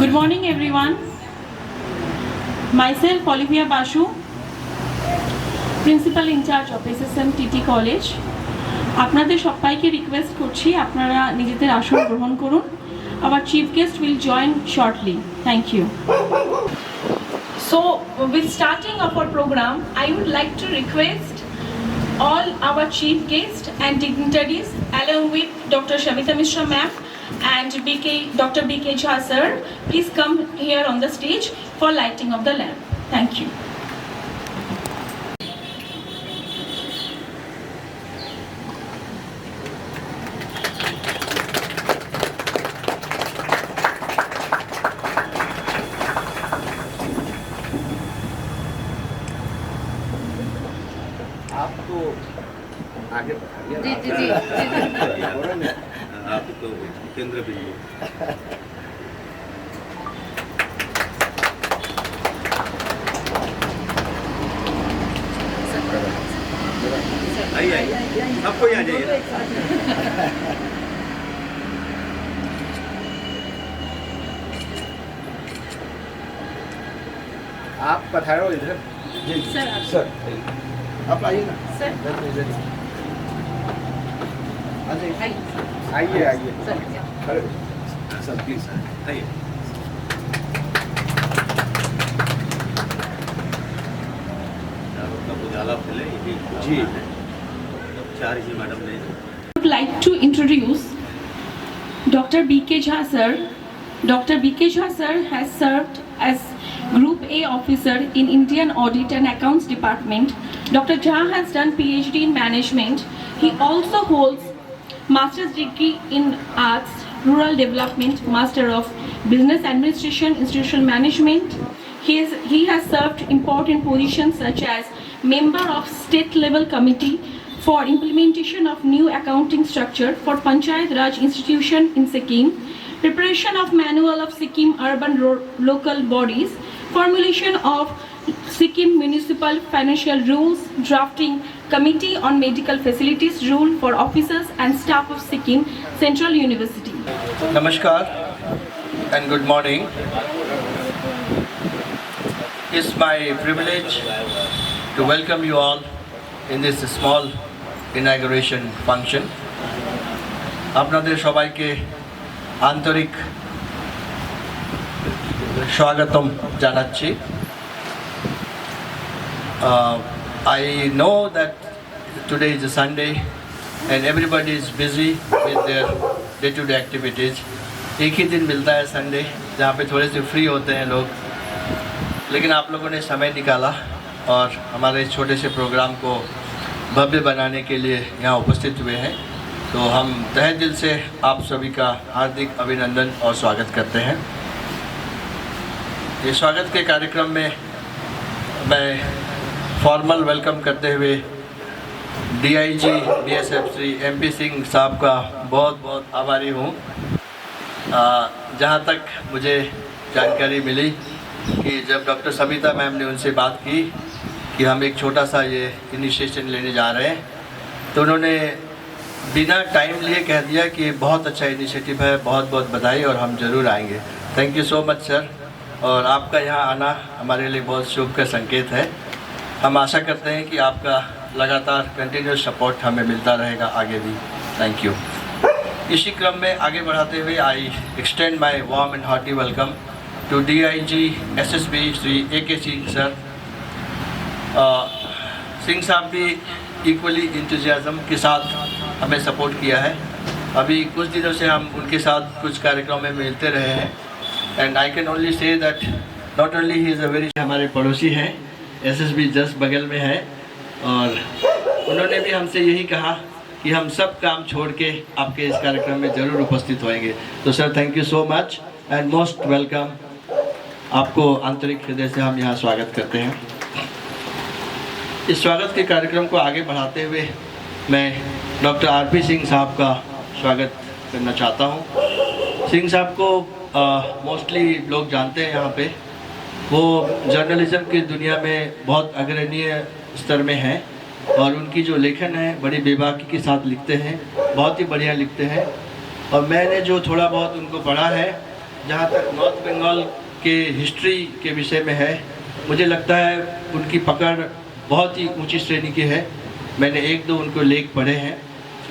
Good morning everyone. Myself Olivia Bashu, Principal in charge of SSM TT College. আপনাদের সবাইকে request করছি আপনারা নিজেদের আসন গ্রহণ করুন. Our chief guest will join shortly. Thank you. So with starting of our program, I would like to request all our chief guests and dignitaries along with Dr. Shamita Mishra ma'am and Dr. BK Jha sir, please come here on the stage for lighting of the lamp. Thank you. आपको आगे जी जी जी आप तो केंद्र बिंदु आइए सब कोई आ जाइए. आप पधारो इधर. जी सर सर आप आइए ना. सर आइए आइए खड़े सर प्लीज आइए. उजाला फैले जी. चार जी मैडम ने. I would like to introduce Dr. BK Jha sir. Dr. BK Jha sir has served as Group A officer in Indian Audit and Accounts Department. Dr. Jha has done PhD in Management. He also holds Master's degree in Arts, Rural Development, Master of Business Administration, Institutional Management. He has served important positions such as Member of State Level Committee for Implementation of New Accounting Structure for Panchayat Raj Institution in Sikkim, preparation of Manual of Sikkim Urban Local Bodies, formulation of Sikkim Municipal Financial Rules, drafting Committee on Medical Facilities Rule for officers and staff of Sikkim Central University. Namaskar and good morning. It's my privilege to welcome you all in this small inauguration function. আপনাদের সবাইকে আন্তরিক স্বাগতম জানাচ্ছি. I know that today is a Sunday and everybody is busy with their day-to-day activities. एक ही दिन मिलता है Sunday जहाँ पे थोड़े से फ्री होते हैं लोग, लेकिन आप लोगों ने समय निकाला और हमारे छोटे से प्रोग्राम को भव्य बनाने के लिए यहाँ उपस्थित हुए हैं. तो हम तहे दिल से आप सभी का हार्दिक अभिनंदन और स्वागत करते हैं. ये स्वागत के कार्यक्रम में मैं फॉर्मल वेलकम करते हुए DIG BSF Shri MP Singh साहब का बहुत बहुत आभारी हूँ. जहाँ तक मुझे जानकारी मिली कि जब डॉक्टर सबिता मैम ने उनसे बात की कि हम एक छोटा सा ये इनिशिएशन लेने जा रहे हैं, तो उन्होंने बिना टाइम लिए कह दिया कि बहुत अच्छा इनिशिएटिव है, बहुत बहुत बधाई और हम ज़रूर आएंगे. Thank you so much sir. और आपका यहाँ आना हमारे लिए बहुत शुभ का संकेत है. हम आशा करते हैं कि आपका लगातार कंटिन्यूस सपोर्ट हमें मिलता रहेगा आगे भी. Thank you. इसी क्रम में आगे बढ़ाते हुए I extend my warm and hearty welcome to DIG SSB Shri AK Singh sir. Singh साहब भी इक्वली इंथुजियाज़म के साथ हमें सपोर्ट किया है. अभी कुछ दिनों से हम उनके साथ कुछ कार्यक्रम में मिलते रहे हैं and I can only say that not only he is a very हमारे पड़ोसी हैं, SSB जस्ट बगल में है, और उन्होंने भी हमसे यही कहा कि हम सब काम छोड़ के आपके इस कार्यक्रम में ज़रूर उपस्थित होंगे. तो sir thank you so much and most welcome. आपको आंतरिक हृदय से हम यहाँ स्वागत करते हैं. इस स्वागत के कार्यक्रम को आगे बढ़ाते हुए मैं डॉक्टर RP सिंह साहब का स्वागत करना चाहता हूँ. सिंह साहब को मोस्टली लोग जानते हैं यहाँ पे. वो जर्नलिज्म की दुनिया में बहुत अग्रणीय स्तर में हैं और उनकी जो लेखन है बड़ी बेबाकी के साथ लिखते हैं, बहुत ही बढ़िया लिखते हैं. और मैंने जो थोड़ा बहुत उनको पढ़ा है जहाँ तक नॉर्थ बंगाल के हिस्ट्री के विषय में है, मुझे लगता है उनकी पकड़ बहुत ही ऊंची श्रेणी की है। मैंने एक दो उनको लेख पढ़े हैं।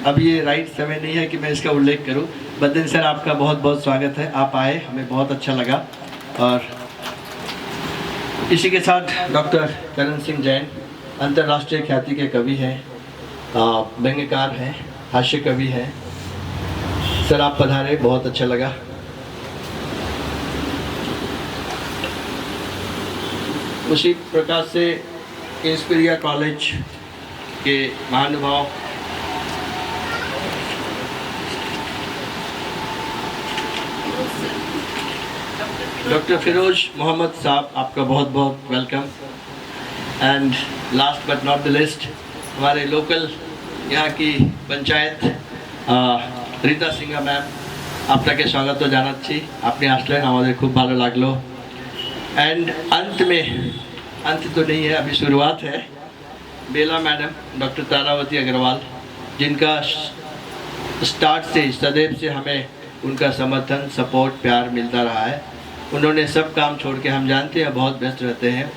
अब ये राइट समय नहीं है कि मैं इसका उल्लेख करूं। बद्दन सर, आपका बहुत बहुत स्वागत है, आप आए, हमें बहुत अच्छा लगा। और इसी के साथ डॉक्टर करण सिंह जैन अंतर्राष्ट्रीय ख्याति के कवि हैं, व्यंग्यकार हैं, हास्य कवि हैं। सर आप पधारे, बहुत अच्छा लगा। उसी प्रकार से इंस्पिरिया कॉलेज के महानुभाव डॉक्टर फिरोज मोहम्मद साहब, आपका बहुत बहुत welcome. And last but not the list, हमारे लोकल यहाँ की पंचायत रीता सिंह मैम, आपके स्वागत तो जाना चाहिए, आपने आसलें हमारे खूब भालो लागलो। एंड अंत में, अंत तो नहीं है, अभी शुरुआत है, बेला मैडम डॉक्टर तारावती अग्रवाल, जिनका स्टार्ट से सदैव से हमें उनका समर्थन, सपोर्ट, प्यार मिलता रहा है। उन्होंने सब काम छोड़ के, हम जानते हैं बहुत व्यस्त रहते हैं,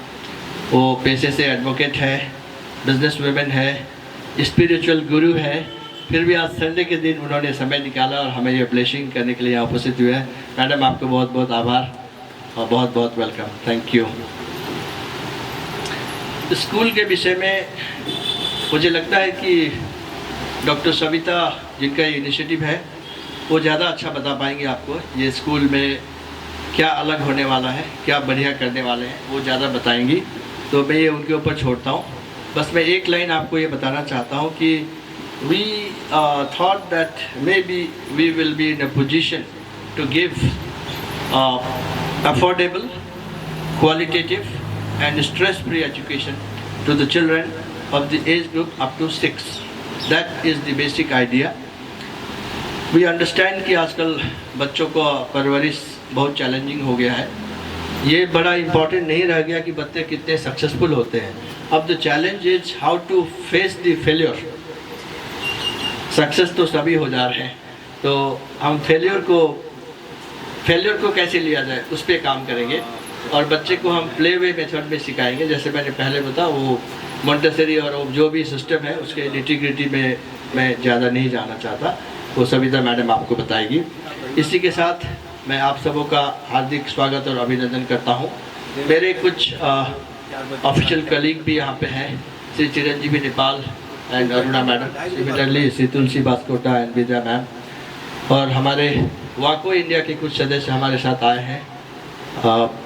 वो पेशे से एडवोकेट है, बिजनेस वुमेन है, स्पिरिचुअल गुरु है, फिर भी आज संडे के दिन उन्होंने समय निकाला और हमें ये ब्लेसिंग करने के लिए यहाँ उपस्थित हुए हैं। मैडम आपको बहुत बहुत आभार और बहुत बहुत वेलकम, थैंक यू। स्कूल के विषय में मुझे लगता है कि डॉक्टर सविता, जिनका ये इनिशिएटिव है, वो ज़्यादा अच्छा बता पाएंगे आपको। ये स्कूल में क्या अलग होने वाला है, क्या बढ़िया करने वाले हैं, वो ज़्यादा बताएंगी, तो मैं ये उनके ऊपर छोड़ता हूँ। बस मैं एक लाइन आपको ये बताना चाहता हूँ कि we thought that may be we will be in a position to give affordable, qualitative and stress-free education to the children of the age group up to 6. That is the basic idea. We understand कि आजकल बच्चों को परवरिश बहुत challenging हो गया है। ये बड़ा इम्पोर्टेंट नहीं रह गया कि बच्चे कितने सक्सेसफुल होते हैं। अब the challenge is how to face the failure. Success तो सभी हो जा रहे हैं, तो हम फेलियर को कैसे लिया जाए, उस पर काम करेंगे। और बच्चे को हम प्ले वे मेथड में सिखाएंगे। जैसे मैंने पहले बताया, वो मोंटेसरी और जो भी सिस्टम है उसके निटी-ग्रिटी में मैं ज़्यादा नहीं जाना चाहता, वो सविता मैडम आपको बताएगी। इसी के साथ मैं आप सबों का हार्दिक स्वागत और अभिनंदन करता हूँ। मेरे कुछ ऑफिशियल कलीग भी यहाँ पे हैं, Shri Chiranjeevi Nepal and Aruna madam, similarly Shri Tulsi Baskota and Vidya ma'am, और हमारे वाको इंडिया के कुछ सदस्य हमारे साथ आए हैं।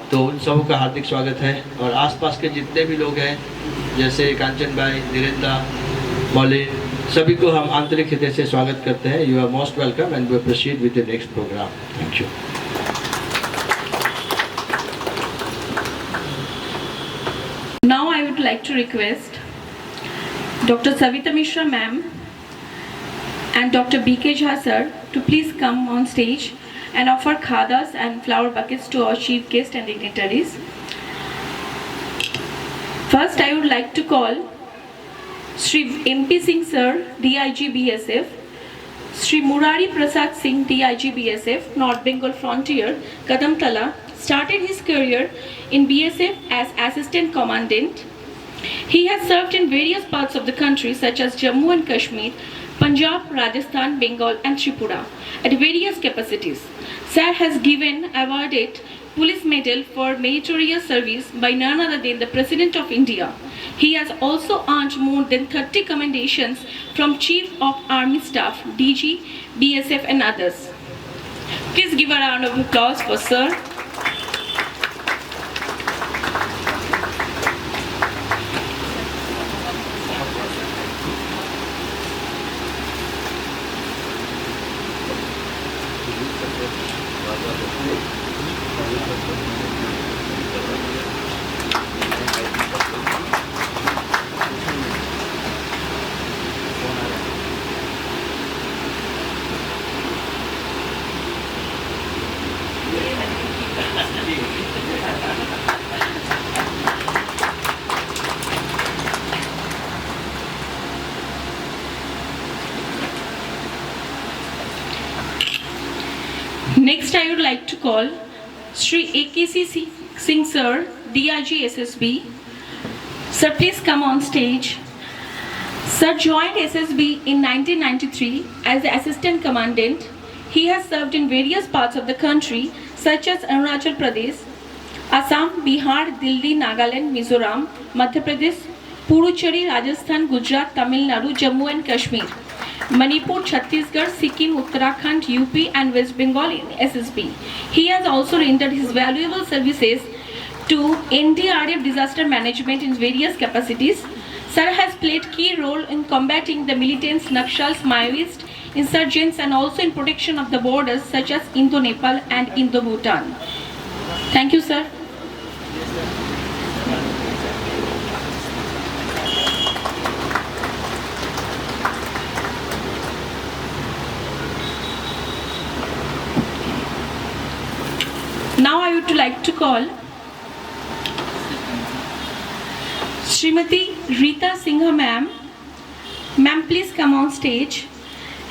तो उन सबों का हार्दिक स्वागत है। और आसपास के जितने भी लोग हैं, जैसे कांचन भाई, धीरेन्द्र, मौलिन, सभी को हम आंतरिक हृदय से स्वागत करते हैं। You are most welcome and we proceed with the next programme. Thank you. Now I would like to request Dr. Savita Mishra ma'am and Dr. B.K. Jha sir to please come on stage and offer khadas and flower buckets to our chief guests and dignitaries. First, I would like to call Shri MP Singh sir, DIG BSF, Shri Murari Prasad Singh, DIG BSF, North Bengal Frontier, Kadamtala, started his career in BSF as Assistant Commandant. He has served in various parts of the country such as Jammu and Kashmir, Punjab, Rajasthan, Bengal and Tripura at various capacities. Sir has given awarded Police Medal for meritorious service by none other than the President of India. He has also earned more than 30 commendations from Chief of Army Staff, DG, BSF and others. Please give a round of applause for Sir. Next, I would like to call Shri AKC Singh Sir, DRG SSB. Sir, please come on stage. Sir joined SSB in 1993 as the Assistant Commandant. He has served in various parts of the country such as Arunachal Pradesh, Assam, Bihar, Delhi, Nagaland, Mizoram, Madhya Pradesh, Puducherry, Rajasthan, Gujarat, Tamil Nadu, Jammu and Kashmir, Manipur, Chhattisgarh, Sikkim, Uttarakhand, UP and West Bengal in SSB. He has also rendered his valuable services to NDRF disaster management in various capacities. Sir has played key role in combating the militants, Nakshals, Maoist, insurgents and also in protection of the borders such as Indo-Nepal and Indo-Bhutan. Thank you, sir. Now I would like to call Srimati Rita Singha ma'am. Ma'am, please come on stage.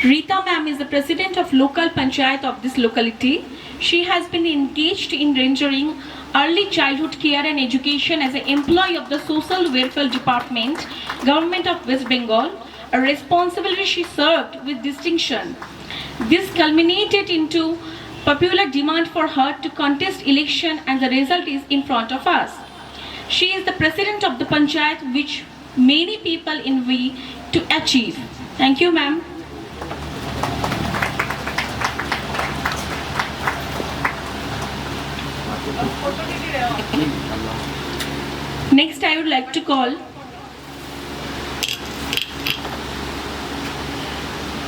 Rita ma'am is the president of local panchayat of this locality. She has been engaged in rendering early childhood care and education as an employee of the Social Welfare Department, Government of West Bengal, a responsibility she served with distinction. This culminated into popular demand for her to contest election and the result is in front of us. She is the president of the panchayat which many people envy to achieve. Thank you, ma'am. Next, I would like to call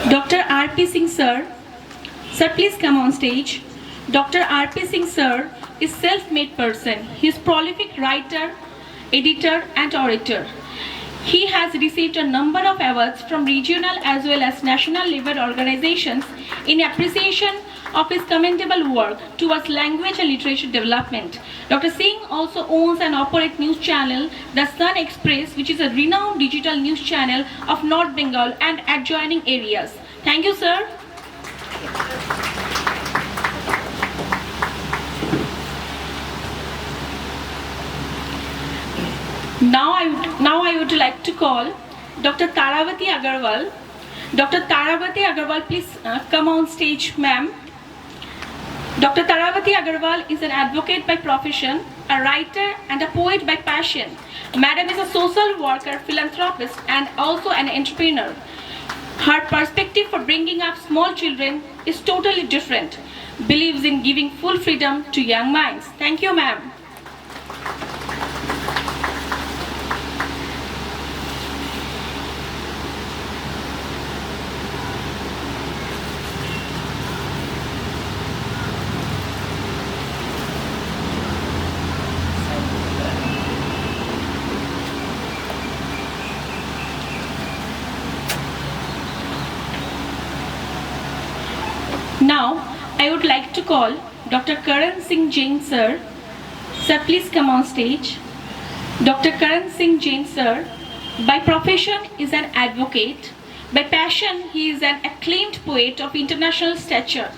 Dr. R.P. Singh sir. Sir, please come on stage. Dr. R.P. Singh sir is self-made person. He is prolific writer, editor and orator. He has received a number of awards from regional as well as national level organizations in appreciation of his commendable work towards language and literature development. Dr. Singh also owns and operates news channel, The Sun Express, which is a renowned digital news channel of North Bengal and adjoining areas. Thank you, sir. Now I would like to call Dr. Taravati Agarwal. Dr. Taravati Agarwal, please come on stage, ma'am. Dr. Taravati Agarwal is an advocate by profession, a writer and a poet by passion. Madam is a social worker, philanthropist and also an entrepreneur. Her perspective for bringing up small children is totally different. Believes in giving full freedom to young minds. Thank you, ma'am. Now, I would like to call Dr. Karan Singh Jain sir. Sir, please come on stage. Dr. Karan Singh Jain sir, by profession is an advocate. By passion, he is an acclaimed poet of international stature,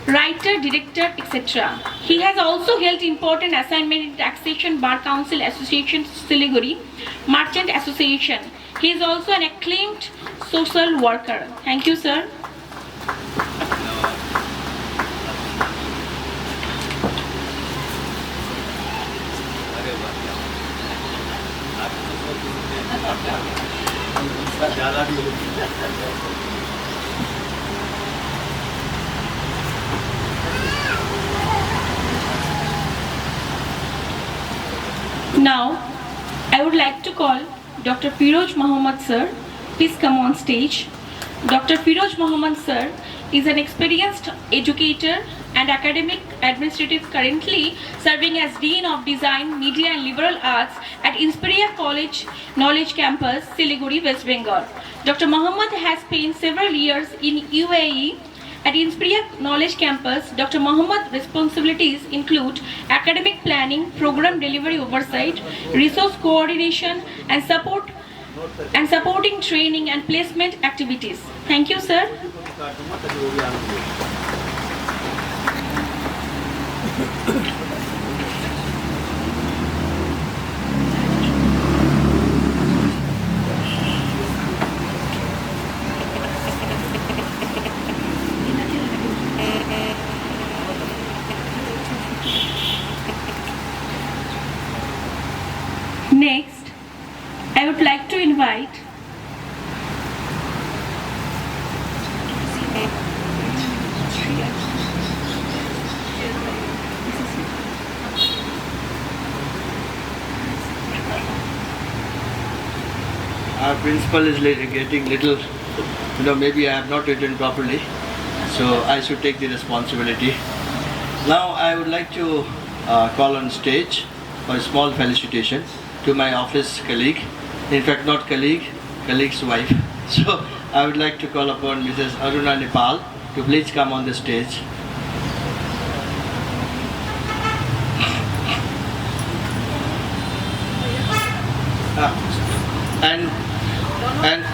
writer, director, etc. He has also held important assignment in Taxation Bar Council Association Siliguri, Merchant Association. He is also an acclaimed social worker. Thank you, sir. Now, I would like to call Dr. Firoj Muhammad sir. Please come on stage. Dr. Firoj Muhammad sir is an experienced educator and academic administrative, currently serving as Dean of Design, Media and Liberal Arts at Inspiria College Knowledge Campus, Siliguri, West Bengal. Dr. Muhammad has spent several years in UAE at Inspiria Knowledge Campus. Dr. Muhammad's responsibilities include academic planning, program delivery oversight, resource coordination and supporting training and placement activities. Thank you, sir. principal is getting little, maybe I have not written properly, so I should take the responsibility. Now I would like to call on stage for a small felicitation to my office colleague, in fact not colleague, colleague's wife. So I would like to call upon Mrs. Aruna Nepal to please come on the stage.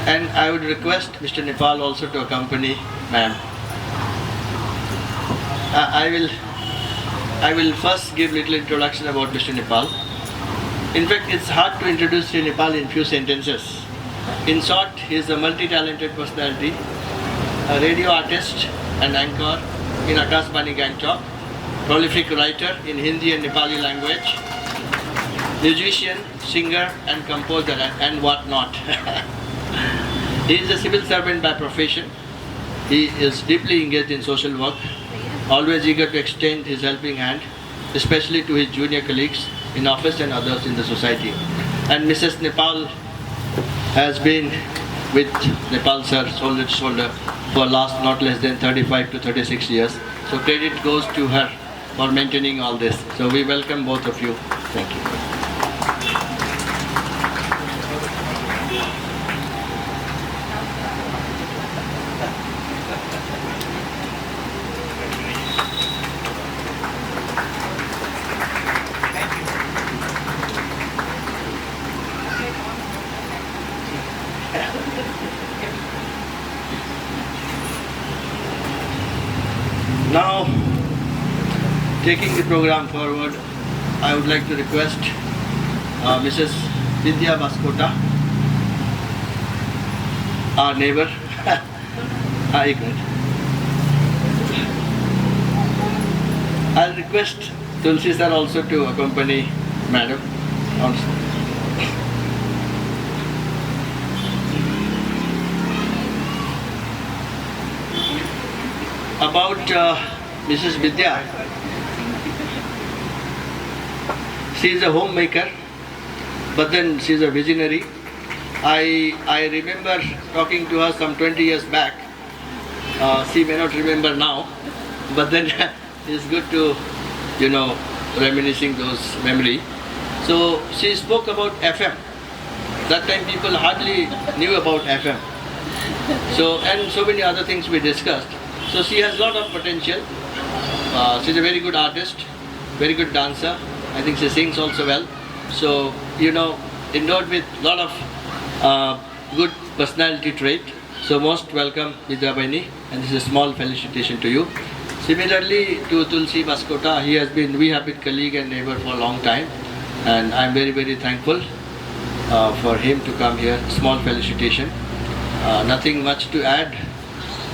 And I would request Mr. Nepal also to accompany ma'am. I will first give little introduction about Mr. Nepal. In fact, it's hard to introduce Mr. Nepal in few sentences. In short, he is a multi-talented personality, a radio artist and anchor in Akashvani Gangtok, prolific writer in Hindi and Nepali language, musician, singer and composer and what not. He is a civil servant by profession. He is deeply engaged in social work, always eager to extend his helping hand, especially to his junior colleagues in office and others in the society. And Mrs. Nepal has been with Nepal sir shoulder to shoulder for last not less than 35 to 36 years. So credit goes to her for maintaining all this. So we welcome both of you. Thank you. Now, taking the program forward, I would like to request Mrs. Vidya Baskota, our neighbor. Hi, good. I'll request Tulsi sir also to accompany madam. About Mrs. Vidya, she is a homemaker, but then she is a visionary. I remember talking to her some 20 years back. She may not remember now, but then it's good to, reminiscing those memory. So she spoke about FM. That time people hardly knew about FM. So, and so many other things we discussed. So she has a lot of potential. She's a very good artist, very good dancer. I think she sings also well. So, endowed with a lot of good personality trait. So most welcome Vidya Baini, and this is a small felicitation to you. Similarly to Tulsi Baskota, we have been colleague and neighbor for a long time, and I'm very, very thankful for him to come here. Small felicitation. Nothing much to add,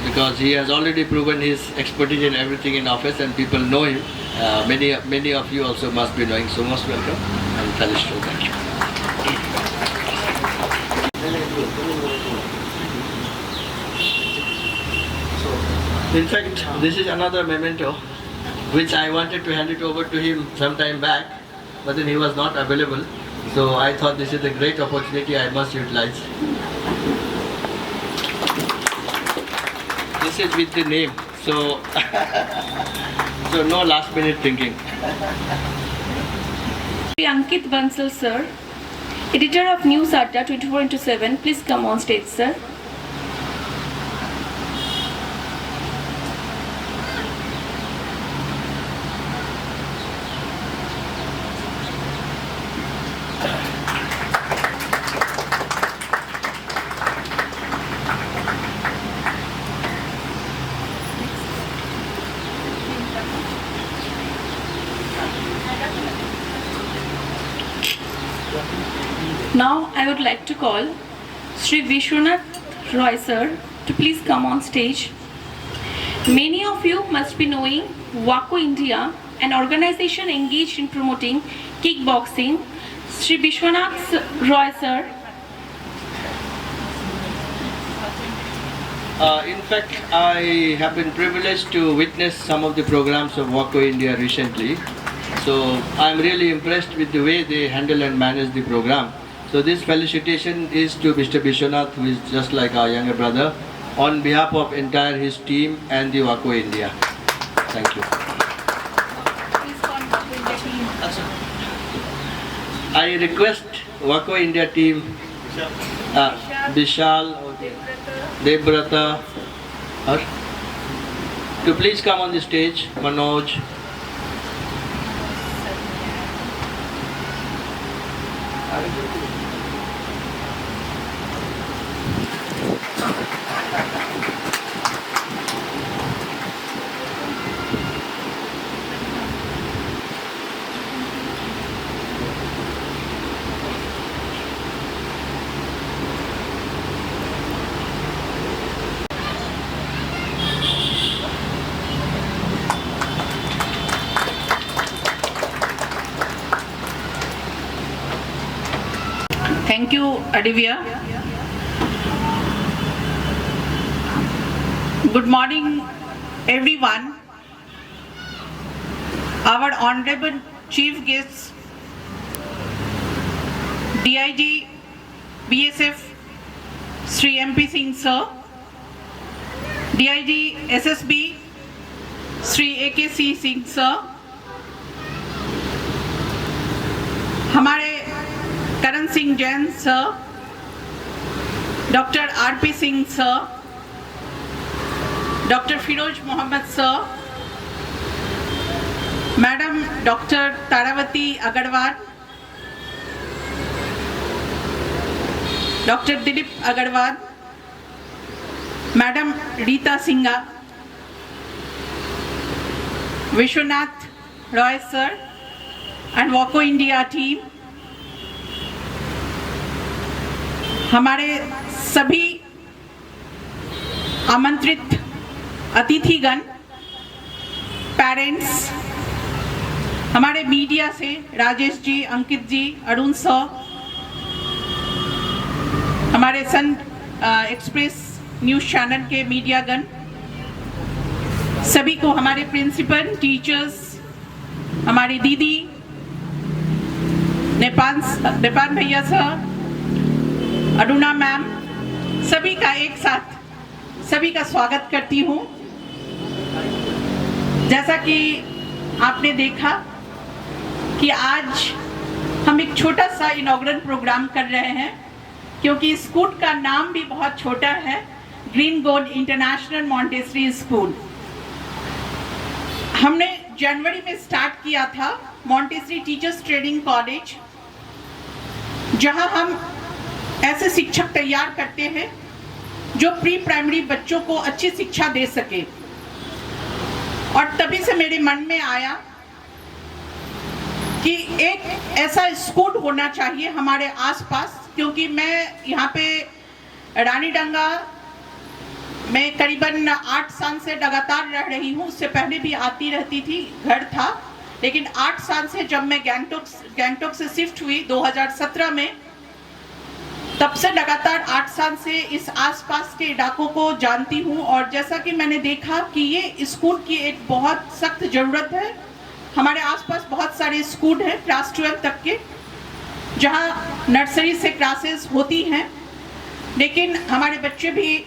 because he has already proven his expertise in everything in office and people know him. Many of you also must be knowing, so most welcome and felicitation. Thank you. In fact, this is another memento which I wanted to hand it over to him some time back, but then he was not available. So I thought this is a great opportunity I must utilize. This is with the name, so so no last minute thinking. Ankit Bansal sir, editor of News Adda 24/7, please come on stage, sir. Now I would like to call Sri Vishwanath Roy sir to please come on stage. Many of you must be knowing WACO India, an organization engaged in promoting kickboxing. Sri Vishwanath Roy sir. In fact, I have been privileged to witness some of the programs of WACO India recently. So I'm really impressed with the way they handle and manage the program. So this felicitation is to Mr. Vishwanath, who is just like our younger brother, on behalf of entire his team and the WACO India. Thank you. I request WACO India team, Vishal, Debrata, to please come on the stage. Manoj. Thank you, Adivya. Good morning, everyone. Our honorable chief guests, DIG BSF Sri MP Singh sir, DIG SSB Sri AKC Singh sir, हमारे Karan Singh Jain sir, doctor RP Singh sir, doctor Firoz Mohammad sir, madam doctor Taravati Agarwal, doctor Dilip Agarwal, madam Rita Singha, Vishwanath Roy sir and वाको India team, हमारे सभी आमंत्रित अतिथिगण, parents, हमारे media से Rajesh ji, Ankit ji, Arun sir, हमारे Sun express news channel के मीडियागण, सभी को, हमारे प्रिंसिपल, टीचर्स, हमारी दीदी, नेपाल भैया सर, अरुणा मैम, सभी का एक साथ सभी का स्वागत करती हूँ। जैसा कि आपने देखा कि आज हम एक छोटा सा इनॉग्रेशन प्रोग्राम कर रहे हैं, क्योंकि स्कूल का नाम भी बहुत छोटा है, green gold international Montessori school. हमने जनवरी में स्टार्ट किया था मॉन्टेसरी टीचर्स ट्रेनिंग कॉलेज, जहां हम ऐसे शिक्षक तैयार करते हैं जो प्री प्राइमरी बच्चों को अच्छी शिक्षा दे सके। और तभी से मेरे मन में आया कि एक ऐसा स्कूल होना चाहिए हमारे आसपास, क्योंकि मैं यहाँ पे रानीडंगा में करीबन 8 साल से लगातार रह रही हूँ। उससे पहले भी आती रहती थी, घर था, लेकिन 8 साल से जब मैं गैंगटॉक से शिफ्ट हुई 2017 में, तब से लगातार 8 साल से इस आसपास के इलाकों को जानती हूँ। और जैसा कि मैंने देखा कि ये स्कूल की एक बहुत सख्त ज़रूरत है। हमारे आसपास बहुत सारे स्कूल हैं क्लास 12 तक के, जहाँ नर्सरी से क्लासेस होती हैं, लेकिन हमारे बच्चे भी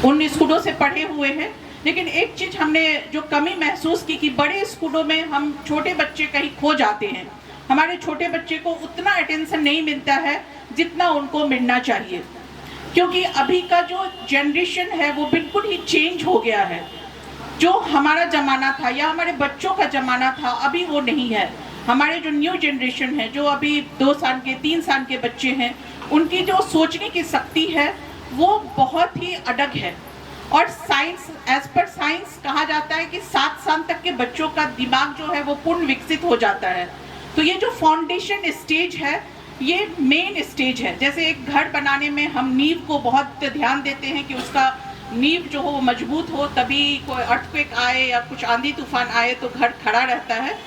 उन स्कूलों से पढ़े हुए हैं। लेकिन एक चीज़ हमने जो कमी महसूस की कि बड़े स्कूलों में हम छोटे बच्चे कहीं खो जाते हैं। हमारे छोटे बच्चे को उतना अटेंशन नहीं मिलता है जितना उनको मिलना चाहिए, क्योंकि अभी का जो जनरेशन है वो बिल्कुल ही चेंज हो गया है। जो हमारा ज़माना था या हमारे बच्चों का ज़माना था, अभी वो नहीं है। हमारे जो न्यू जनरेशन है, जो अभी 2 साल के 3 साल के बच्चे हैं, उनकी जो सोचने की शक्ति है वो बहुत ही अलग है। और साइंस, एज पर साइंस कहा जाता है कि 7 साल तक के बच्चों का दिमाग जो है वो पूर्ण विकसित हो जाता है। तो ये जो फाउंडेशन स्टेज है, ये मेन स्टेज है। जैसे एक घर बनाने में हम नींव को बहुत ध्यान देते हैं कि उसका नींव जो हो मजबूत हो, तभी कोई अर्थक्वेक आए या कुछ आंधी तूफान आए तो घर खड़ा रहता है।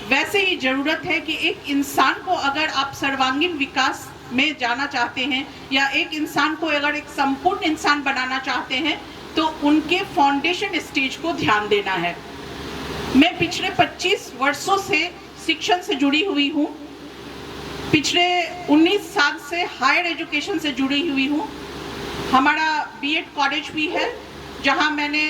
वैसे ही ज़रूरत है कि एक इंसान को अगर आप सर्वांगीण विकास में जाना चाहते हैं या एक इंसान को अगर एक संपूर्ण इंसान बनाना चाहते हैं, तो उनके फाउंडेशन स्टेज को ध्यान देना है। मैं पिछले 25 वर्षों से शिक्षण से जुड़ी हुई हूँ। पिछले 19 साल से हायर एजुकेशन से जुड़ी हुई हूँ। हमारा बीएड कॉलेज भी है जहाँ मैंने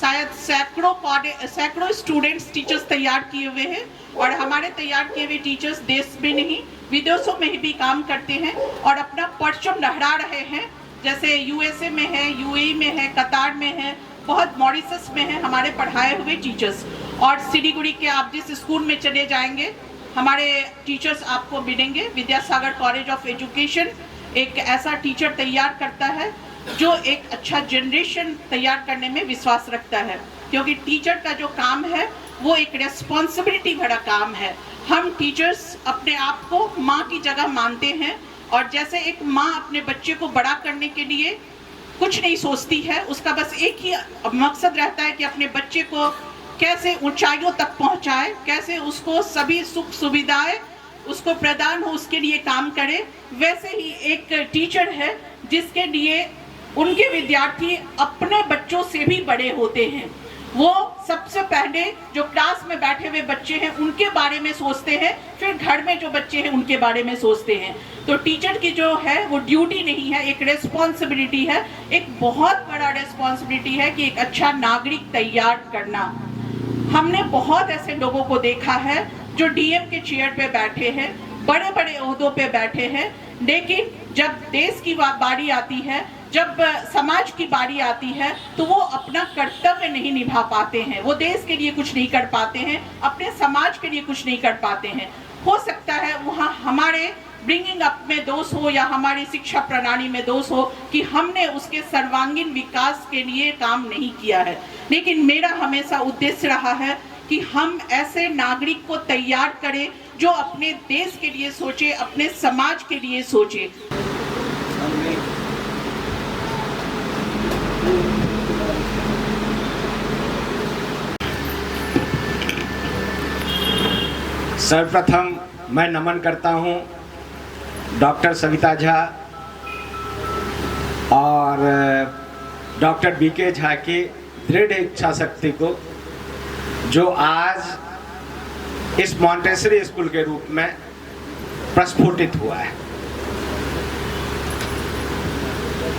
शायद सैकड़ों स्टूडेंट्स टीचर्स तैयार किए हुए हैं और हमारे तैयार किए हुए टीचर्स देश में नहीं विदेशों में भी काम करते हैं और अपना परचम लहरा रहे हैं। जैसे यूएसए में है, यूएई में है, कतार में है, बहुत मॉरिशस में है हमारे पढ़ाए हुए टीचर्स। और सिलीगुड़ी के आप जिस स्कूल में चले जाएंगे हमारे टीचर्स आपको मिलेंगे। विद्यासागर कॉलेज ऑफ एजुकेशन एक ऐसा टीचर तैयार करता है जो एक अच्छा जनरेशन तैयार करने में विश्वास रखता है, क्योंकि टीचर का जो काम है वो एक रेस्पॉन्सिबिलिटी भरा काम है। हम टीचर्स अपने आप को माँ की जगह मानते हैं और जैसे एक माँ अपने बच्चे को बड़ा करने के लिए कुछ नहीं सोचती है, उसका बस एक ही मकसद रहता है कि अपने बच्चे को कैसे ऊंचाइयों तक पहुंचाए, कैसे उसको सभी सुख सुविधाएं उसको प्रदान हो, उसके लिए काम करे। वैसे ही एक टीचर है जिसके लिए उनके विद्यार्थी अपने बच्चों से भी बड़े होते हैं। वो सबसे पहले जो क्लास में बैठे हुए बच्चे हैं उनके बारे में सोचते हैं, फिर घर में जो बच्चे हैं उनके बारे में सोचते हैं। तो टीचर की जो है वो ड्यूटी नहीं है, एक रेस्पॉन्सिबिलिटी है, एक बहुत बड़ा रेस्पॉन्सिबिलिटी है कि एक अच्छा नागरिक तैयार करना। हमने बहुत ऐसे लोगों को देखा है जो डीएम के चेयर पे बैठे हैं, बड़े बड़े ओहदों पे बैठे हैं, लेकिन जब देश की बारी आती है, जब समाज की बारी आती है तो वो अपना कर्तव्य नहीं निभा पाते हैं, वो देश के लिए कुछ नहीं कर पाते हैं, अपने समाज के लिए कुछ नहीं कर पाते हैं। हो सकता है वहाँ हमारे ब्रिंगिंग अप में दोष हो या हमारी शिक्षा प्रणाली में दोष हो कि हमने उसके सर्वांगीण विकास के लिए काम नहीं किया है, लेकिन मेरा हमेशा उद्देश्य रहा है कि हम ऐसे नागरिक को तैयार करें जो अपने देश के लिए सोचे, अपने समाज के लिए सोचे। सर्वप्रथम मैं नमन करता हूं डॉक्टर सविता झा और डॉक्टर बीके झा की दृढ़ इच्छा शक्ति को, जो आज इस मॉन्टेसरी स्कूल के रूप में प्रस्फुटित हुआ है।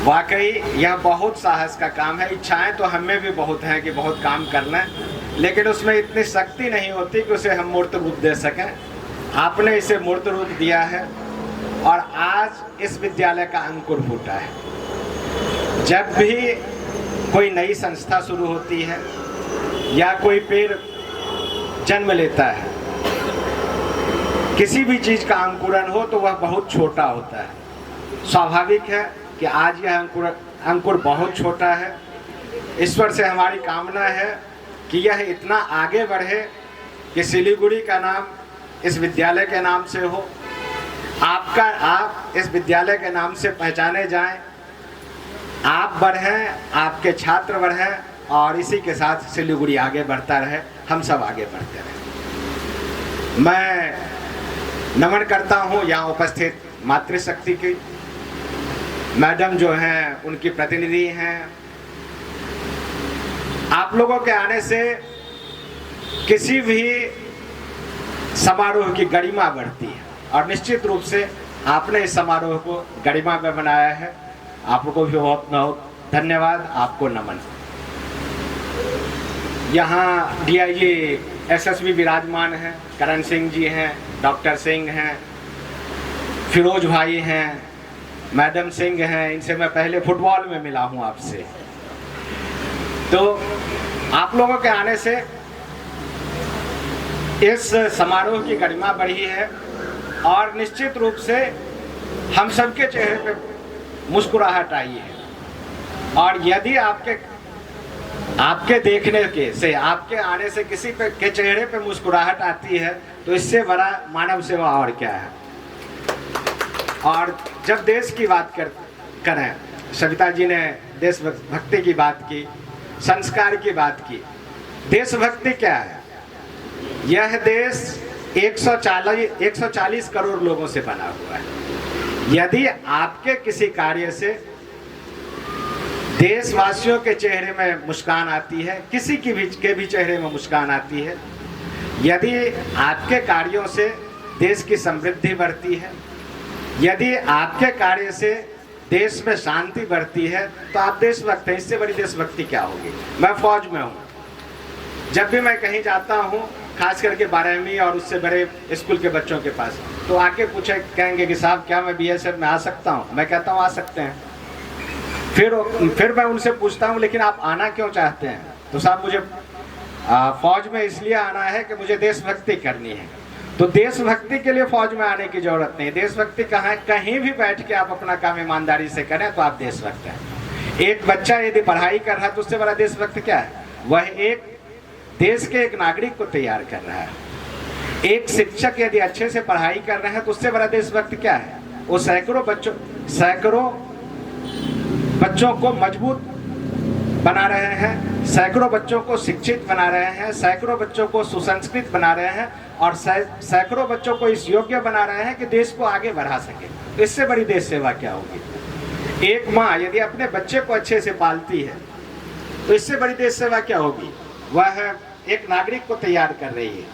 वाकई यह बहुत साहस का काम है। इच्छाएं तो हमें भी बहुत हैं कि बहुत काम करना है, लेकिन उसमें इतनी शक्ति नहीं होती कि उसे हम मूर्त रूप दे सकें। आपने इसे मूर्त रूप दिया है और आज इस विद्यालय का अंकुर फूटा है। जब भी कोई नई संस्था शुरू होती है या कोई पेड़ जन्म लेता है, किसी भी चीज़ का अंकुरन हो तो वह बहुत छोटा होता है। स्वाभाविक है कि आज यह अंकुर बहुत छोटा है। ईश्वर से हमारी कामना है कि यह इतना आगे बढ़े कि सिलीगुड़ी का नाम इस विद्यालय के नाम से हो, आप इस विद्यालय के नाम से पहचाने जाएं, आप बढ़ें, आपके छात्र बढ़ें और इसी के साथ सिलीगुड़ी आगे बढ़ता रहे, हम सब आगे बढ़ते रहें। मैं नमन करता हूँ यहाँ उपस्थित मातृशक्ति की। मैडम जो हैं उनकी प्रतिनिधि हैं। आप लोगों के आने से किसी भी समारोह की गरिमा बढ़ती है और निश्चित रूप से आपने इस समारोह को गरिमा में बनाया है। आपको भी बहुत बहुत धन्यवाद, आपको नमन। यहाँ डीआईजी एसएसबी विराजमान हैं, करण सिंह जी हैं, डॉक्टर सिंह हैं, फिरोज भाई हैं, मैडम सिंह हैं। इनसे मैं पहले फुटबॉल में मिला हूँ आपसे। तो आप लोगों के आने से इस समारोह की गरिमा बढ़ी है और निश्चित रूप से हम सबके चेहरे पे मुस्कुराहट आई है। और यदि आपके देखने के से, आपके आने से किसी के चेहरे पे मुस्कुराहट आती है तो इससे बड़ा मानव सेवा और क्या है। और जब देश की बात करें, सविता जी ने देशभक्ति की बात की, संस्कार की बात की। देशभक्ति क्या है? यह देश 140 करोड़ लोगों से बना हुआ है। यदि आपके किसी कार्य से देशवासियों के चेहरे में मुस्कान आती है, किसी के भी चेहरे में मुस्कान आती है, यदि आपके कार्यों से देश की समृद्धि बढ़ती है। यदि आपके कार्य से देश में शांति बढ़ती है तो आप देशभक्त हैं। इससे बड़ी देशभक्ति क्या होगी। मैं फौज में हूँ, जब भी मैं कहीं जाता हूँ, खास करके 12वीं और उससे बड़े स्कूल के बच्चों के पास, तो आके पूछे कहेंगे कि साहब क्या मैं BSF में आ सकता हूँ। मैं कहता हूँ आ सकते हैं। फिर मैं उनसे पूछता हूँ लेकिन आप आना क्यों चाहते हैं, तो साहब मुझे फौज में इसलिए आना है कि मुझे देशभक्ति करनी है। तो देशभक्ति के लिए फौज में आने की जरूरत नहीं। देशभक्ति कहाँ है, कहीं भी बैठ के आप अपना काम ईमानदारी से करें तो आप देशभक्त हैं। एक बच्चा यदि पढ़ाई कर रहा है तो उससे बड़ा देशभक्त क्या है। वह एक देश के एक नागरिक को तैयार कर रहा है। एक शिक्षक यदि अच्छे से पढ़ाई कर रहे हैं तो उससे बड़ा देशभक्त क्या है। वो सैकड़ों बच्चों को मजबूत बना रहे हैं, सैकड़ों बच्चों को शिक्षित बना रहे हैं, सैकड़ों बच्चों को सुसंस्कृत बना रहे हैं और सैकड़ों बच्चों को इस योग्य बना रहे हैं कि देश को आगे बढ़ा सके। तो इससे बड़ी देश सेवा क्या होगी। एक माँ यदि अपने बच्चे को अच्छे से पालती है तो इससे बड़ी देश सेवा क्या होगी। वह एक नागरिक को तैयार कर रही है।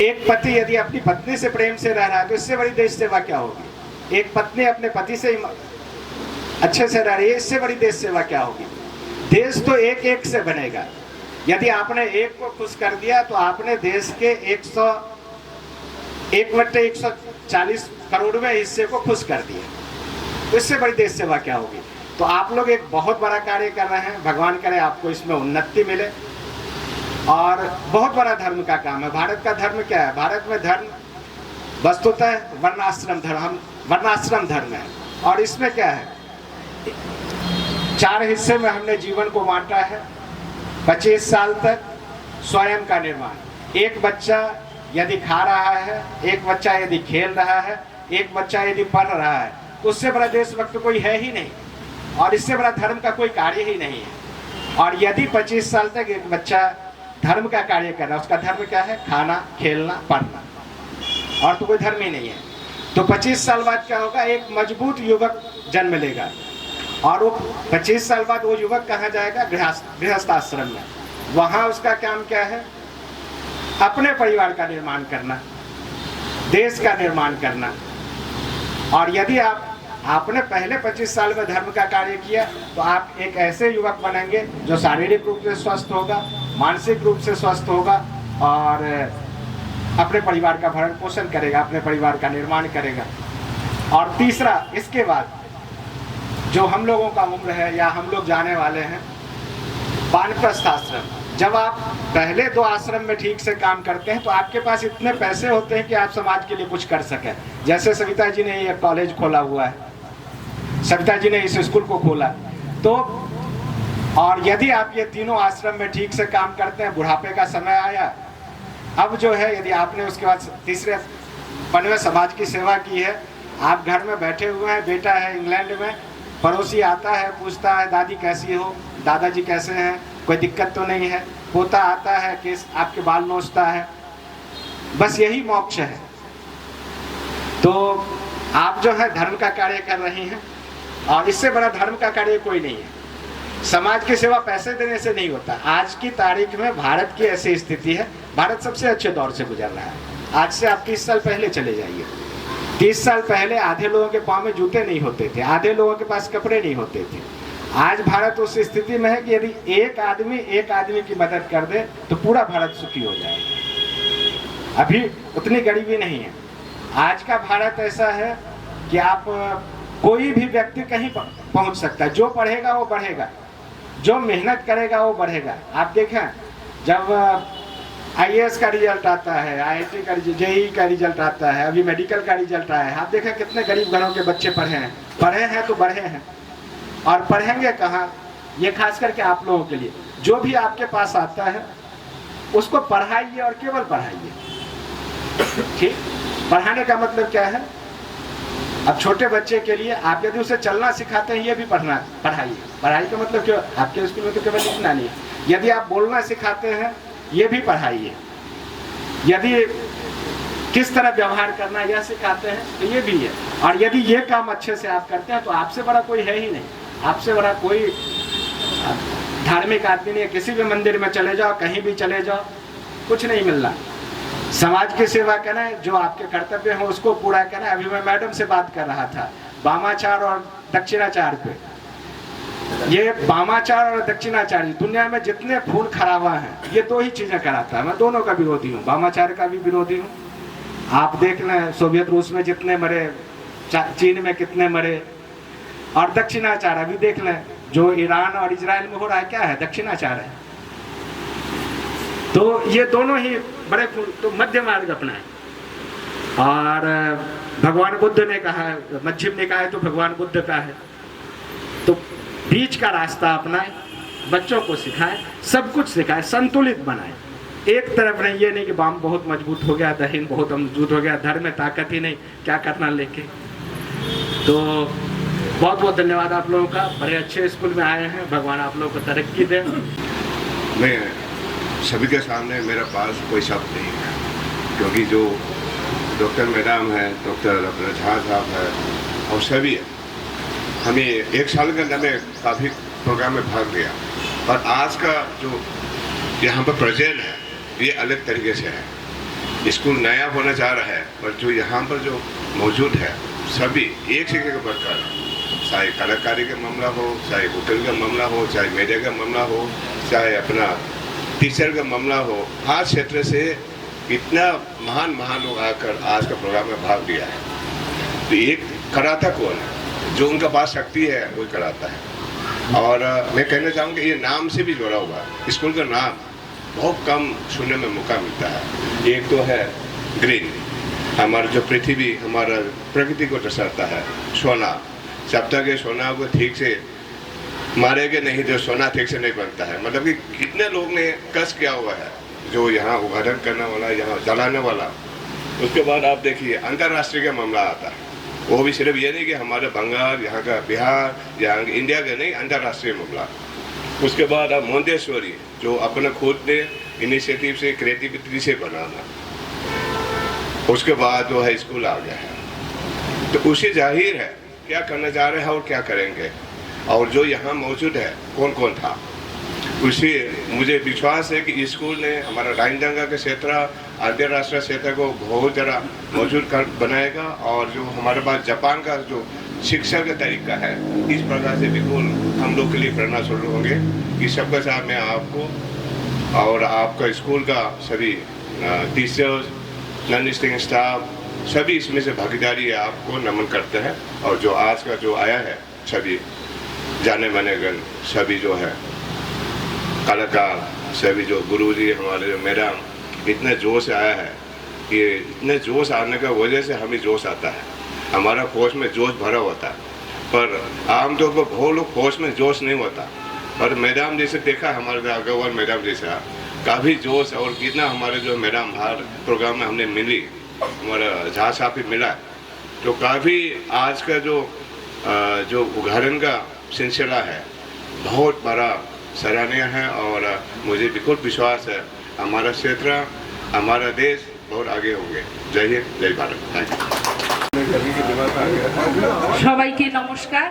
एक पति यदि अपनी पत्नी से प्रेम से रह रहा है तो इससे बड़ी देश सेवा क्या होगी। एक पत्नी अपने पति से अच्छे से रह रही है, इससे बड़ी देश सेवा क्या होगी। देश तो एक एक से बनेगा। यदि आपने एक को खुश कर दिया तो आपने देश के 1/140 करोड़वें हिस्से को खुश कर दिया। तो इससे बड़ी देश सेवा क्या होगी। तो आप लोग एक बहुत बड़ा कार्य कर रहे हैं। भगवान करे आपको इसमें उन्नति मिले। और बहुत बड़ा धर्म का काम है। भारत का धर्म क्या है। भारत में धर्म वस्तुतः वर्णाश्रम धर्म है। और इसमें क्या है, 4 हिस्से में हमने जीवन को बांटा है। 25 साल तक स्वयं का निर्माण। एक बच्चा यदि खा रहा है, एक बच्चा यदि खेल रहा है, एक बच्चा यदि पढ़ रहा है, तो उससे बड़ा देशभक्त कोई है ही नहीं और इससे बड़ा धर्म का कोई कार्य ही नहीं है। और यदि 25 साल तक एक बच्चा धर्म का कार्य कर रहा है, उसका धर्म क्या है, खाना, खेलना, पढ़ना, और तो कोई धर्म ही नहीं है। तो 25 साल बाद क्या होगा, एक मजबूत युवक जन्म लेगा और वो 25 साल बाद वो युवक कहाँ जाएगा, गृहस्थ आश्रम में। वहाँ उसका काम क्या है, अपने परिवार का निर्माण करना, देश का निर्माण करना। और यदि आपने पहले 25 साल में धर्म का कार्य किया तो आप एक ऐसे युवक बनेंगे जो शारीरिक रूप से स्वस्थ होगा, मानसिक रूप से स्वस्थ होगा और अपने परिवार का भरण पोषण करेगा, अपने परिवार का निर्माण करेगा। और तीसरा, इसके बाद जो हम लोगों का उम्र है या हम लोग जाने वाले हैं, वानप्रस्थ आश्रम। जब आप पहले 2 आश्रम में ठीक से काम करते हैं तो आपके पास इतने पैसे होते हैं कि आप समाज के लिए कुछ कर सकें। जैसे सविता जी ने ये कॉलेज खोला हुआ है, सविता जी ने इस स्कूल को खोला। तो और यदि आप ये तीनों आश्रम में ठीक से काम करते हैं, बुढ़ापे का समय आया, अब जो है यदि आपने उसके बाद तीसरे पन में समाज की सेवा की है, आप घर में बैठे हुए हैं, बेटा है इंग्लैंड में, पड़ोसी आता है पूछता है दादी कैसी हो, दादाजी कैसे हैं, कोई दिक्कत तो नहीं है, पोता आता है कि आपके बाल नोचता है, बस यही मोक्ष है। तो आप जो है धर्म का कार्य कर रही हैं और इससे बड़ा धर्म का कार्य कोई नहीं है। समाज की सेवा पैसे देने से नहीं होता। आज की तारीख में भारत की ऐसी स्थिति है, भारत सबसे अच्छे दौर से गुजर रहा है। आज से आप 30 साल पहले चले जाइए। 30 साल पहले आधे लोगों के पाँव में जूते नहीं होते थे, आधे लोगों के पास कपड़े नहीं होते थे। आज भारत उस स्थिति में है कि यदि एक आदमी की मदद कर दे तो पूरा भारत सुखी हो जाएगा। अभी उतनी गरीबी नहीं है। आज का भारत ऐसा है कि आप कोई भी व्यक्ति कहीं पहुंच सकता है। जो पढ़ेगा वो बढ़ेगा, जो मेहनत करेगा वो बढ़ेगा। आप देखें जब IAS का रिजल्ट आता है, IIT का, JEE का रिजल्ट आता है, अभी मेडिकल का रिजल्ट आया है, आप देखें कितने गरीब घरों के बच्चे पढ़े हैं तो बढ़े हैं। और पढ़ेंगे कहाँ, ये खास करके आप लोगों के लिए। जो भी आपके पास आता है उसको पढ़ाइए और केवल पढ़ाइए। ठीक, पढ़ाने का मतलब क्या है, अब छोटे बच्चे के लिए आप यदि उसे चलना सिखाते हैं, ये भी पढ़ाइए। पढ़ाई का मतलब क्यों, आपके स्कूल में तो केवल लिखना नहीं है। यदि आप बोलना सिखाते हैं, ये भी पढ़ाइए। यदि किस तरह व्यवहार करना यह सिखाते हैं तो ये भी है। और यदि ये काम अच्छे से आप करते हैं तो आपसे बड़ा कोई है ही नहीं, आपसे बड़ा कोई धार्मिक आदमी नहीं है। किसी भी मंदिर में चले जाओ, कहीं भी चले जाओ, कुछ नहीं मिलना। समाज की सेवा करें, जो आपके कर्तव्य हैं उसको पूरा करें। अभी मैं मैडम से बात कर रहा था वामाचार और दक्षिणाचार पे। ये वामाचार और दक्षिणाचार दुनिया में जितने खून खराबा हैं ये दो ही चीजें कराता है। मैं दोनों का विरोधी हूँ, वामाचार का भी विरोधी हूँ। आप देख लें सोवियत रूस में जितने मरे, चीन में कितने मरे, और दक्षिणाचार अभी देख लें जो ईरान और इजराइल में हो रहा है, क्या है? दक्षिणाचार है। तो ये दोनों ही बड़े, तो मध्य मार्ग अपनाएं। और भगवान बुद्ध ने कहा है, मध्यम निकाय तो भगवान बुद्ध का है, तो बीच का रास्ता अपनाएं, बच्चों को सिखाएं, सब कुछ सिखाएं, संतुलित बनाएं। एक तरफ नहीं, ये नहीं कि बाम बहुत मजबूत हो गया, दहीन बहुत मजबूत हो गया, धड़ में ताकत ही नहीं, क्या करना लेके। तो बहुत बहुत धन्यवाद आप लोगों का, बड़े अच्छे स्कूल में आए हैं, भगवान आप लोगों को तरक्की दे। मैं सभी के सामने मेरा पास कोई शब्द नहीं है, क्योंकि जो डॉक्टर मैडम है, डॉक्टर अपना झा साहब है और सभी है, हमें एक साल के अंदर में काफ़ी प्रोग्राम में भाग लिया। और आज का जो यहाँ पर प्रेजेंट है ये अलग तरीके से है। स्कूल नया होना चाह रहा है, पर जो यहाँ पर जो मौजूद है सभी एक से एक बढ़कर, चाहे कलाकारी का मामला हो, चाहे होटल का मामला हो, चाहे मीडिया का मामला हो, चाहे अपना टीचर का मामला हो, हर क्षेत्र से इतना महान महान लोग आकर आज का प्रोग्राम में भाग लिया है। तो एक कराता कौन है? जो उनका पास शक्ति है वो कराता है। और मैं कहना चाहूँगा ये नाम से भी जुड़ा हुआ है। स्कूल का नाम बहुत कम सुनने में मौका मिलता है। एक तो है ग्रीन, हमारा जो पृथ्वी हमारा प्रकृति को दर्शाता है। सोना, जब तक ये सोना को ठीक से मारेंगे नहीं तो सोना ठीक से नहीं बनता है। मतलब कि कितने लोग ने कष्ट किया हुआ है, जो यहाँ उद्घाटन करने वाला, यहाँ जलाने वाला। उसके बाद आप देखिए अंतर्राष्ट्रीय का मामला आता है, वो भी सिर्फ ये नहीं कि हमारे बंगाल, यहाँ का बिहार, यहाँ इंडिया का नहीं, अंतर्राष्ट्रीय मामला। उसके बाद आप मोंटेसोरी, जो अपने खुद ने इनिशिएटिव से, क्रिएटिविटी से बनाना। उसके बाद जो है स्कूल आ गया है, तो उसे जाहिर है क्या करना चाह रहे हैं और क्या करेंगे, और जो यहाँ मौजूद है कौन कौन था। उसी मुझे विश्वास है कि स्कूल ने हमारा रानीडंगा के क्षेत्र, अंतर्राष्ट्रीय क्षेत्र को बहुत ज़्यादा मौजूद कर बनाएगा। और जो हमारे पास जापान का जो शिक्षा का तरीका है, इस प्रकार से बिल्कुल हम लोग के लिए प्रेरणा स्वरूप होंगे। इस सबके साथ मैं आपको और आपका स्कूल का सभी टीचर्स, नॉन टीचिंग स्टाफ, सभी इसमें से भागीदारी है, आपको नमन करते हैं। और जो आज का जो आया है सभी जाने माने गण, सभी जो है कलाकार, सभी जो गुरुजी, हमारे जो मैडम, इतने जोश से आया है कि इतने जोश आने का वजह से हमें जोश आता है। हमारा फौज में जोश भरा होता है, पर आमतौर पर बहुत लोग फौज में जोश नहीं होता। पर मैडम जैसे देखा, हमारे अग्रवाल मैडम जैसा काफ़ी जोश, और कितना हमारे जो मैडम हर प्रोग्राम में हमने मिली, हमारा झा साहब भी मिला, तो काफ़ी आज का जो उदाहरण का सिलसिला है बहुत बड़ा सराहनीय है। और मुझे बिल्कुल विश्वास है हमारा क्षेत्र, हमारा देश बहुत आगे होंगे। जय हिंद, जय भारत। Thank you. সবাইকে নমস্কার।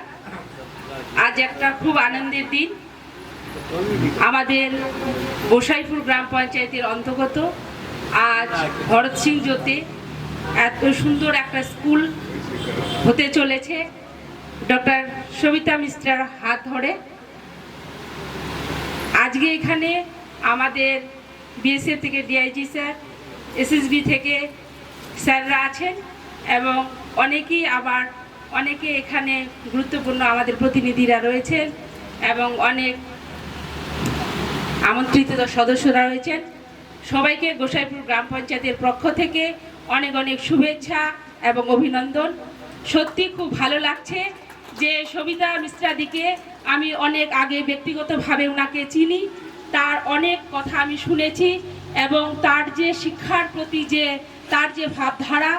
আজ একটা খুব আনন্দের দিন। আমাদের গোসাইপুর গ্রাম পঞ্চায়েতের অন্তর্গত আজ ভরত সিং জ্যোতি এত সুন্দর একটা স্কুল হতে চলেছে ডক্টর সবিতা মিশ্রার হাত ধরে। আজকে এখানে আমাদের বিএসএফ থেকে ডিআইজি স্যার, এসএসবি থেকে স্যাররা আছেন এবং অনেকে এখানে গুরুত্বপূর্ণ আমাদের প্রতিনিধিরা রয়েছেন এবং অনেক আমন্ত্রিত সদস্যরা রয়েছেন। সবাইকে গোসাইপুর গ্রাম পঞ্চায়েতের পক্ষ থেকে অনেক অনেক শুভেচ্ছা এবং অভিনন্দন। সত্যি খুব ভালো লাগছে যে সবিতা মিশ্রাদিকে আমি অনেক আগে ব্যক্তিগতভাবে ওনাকে চিনি, তার অনেক কথা আমি শুনেছি এবং তার যে শিক্ষার প্রতি তার যে ভাবধারা,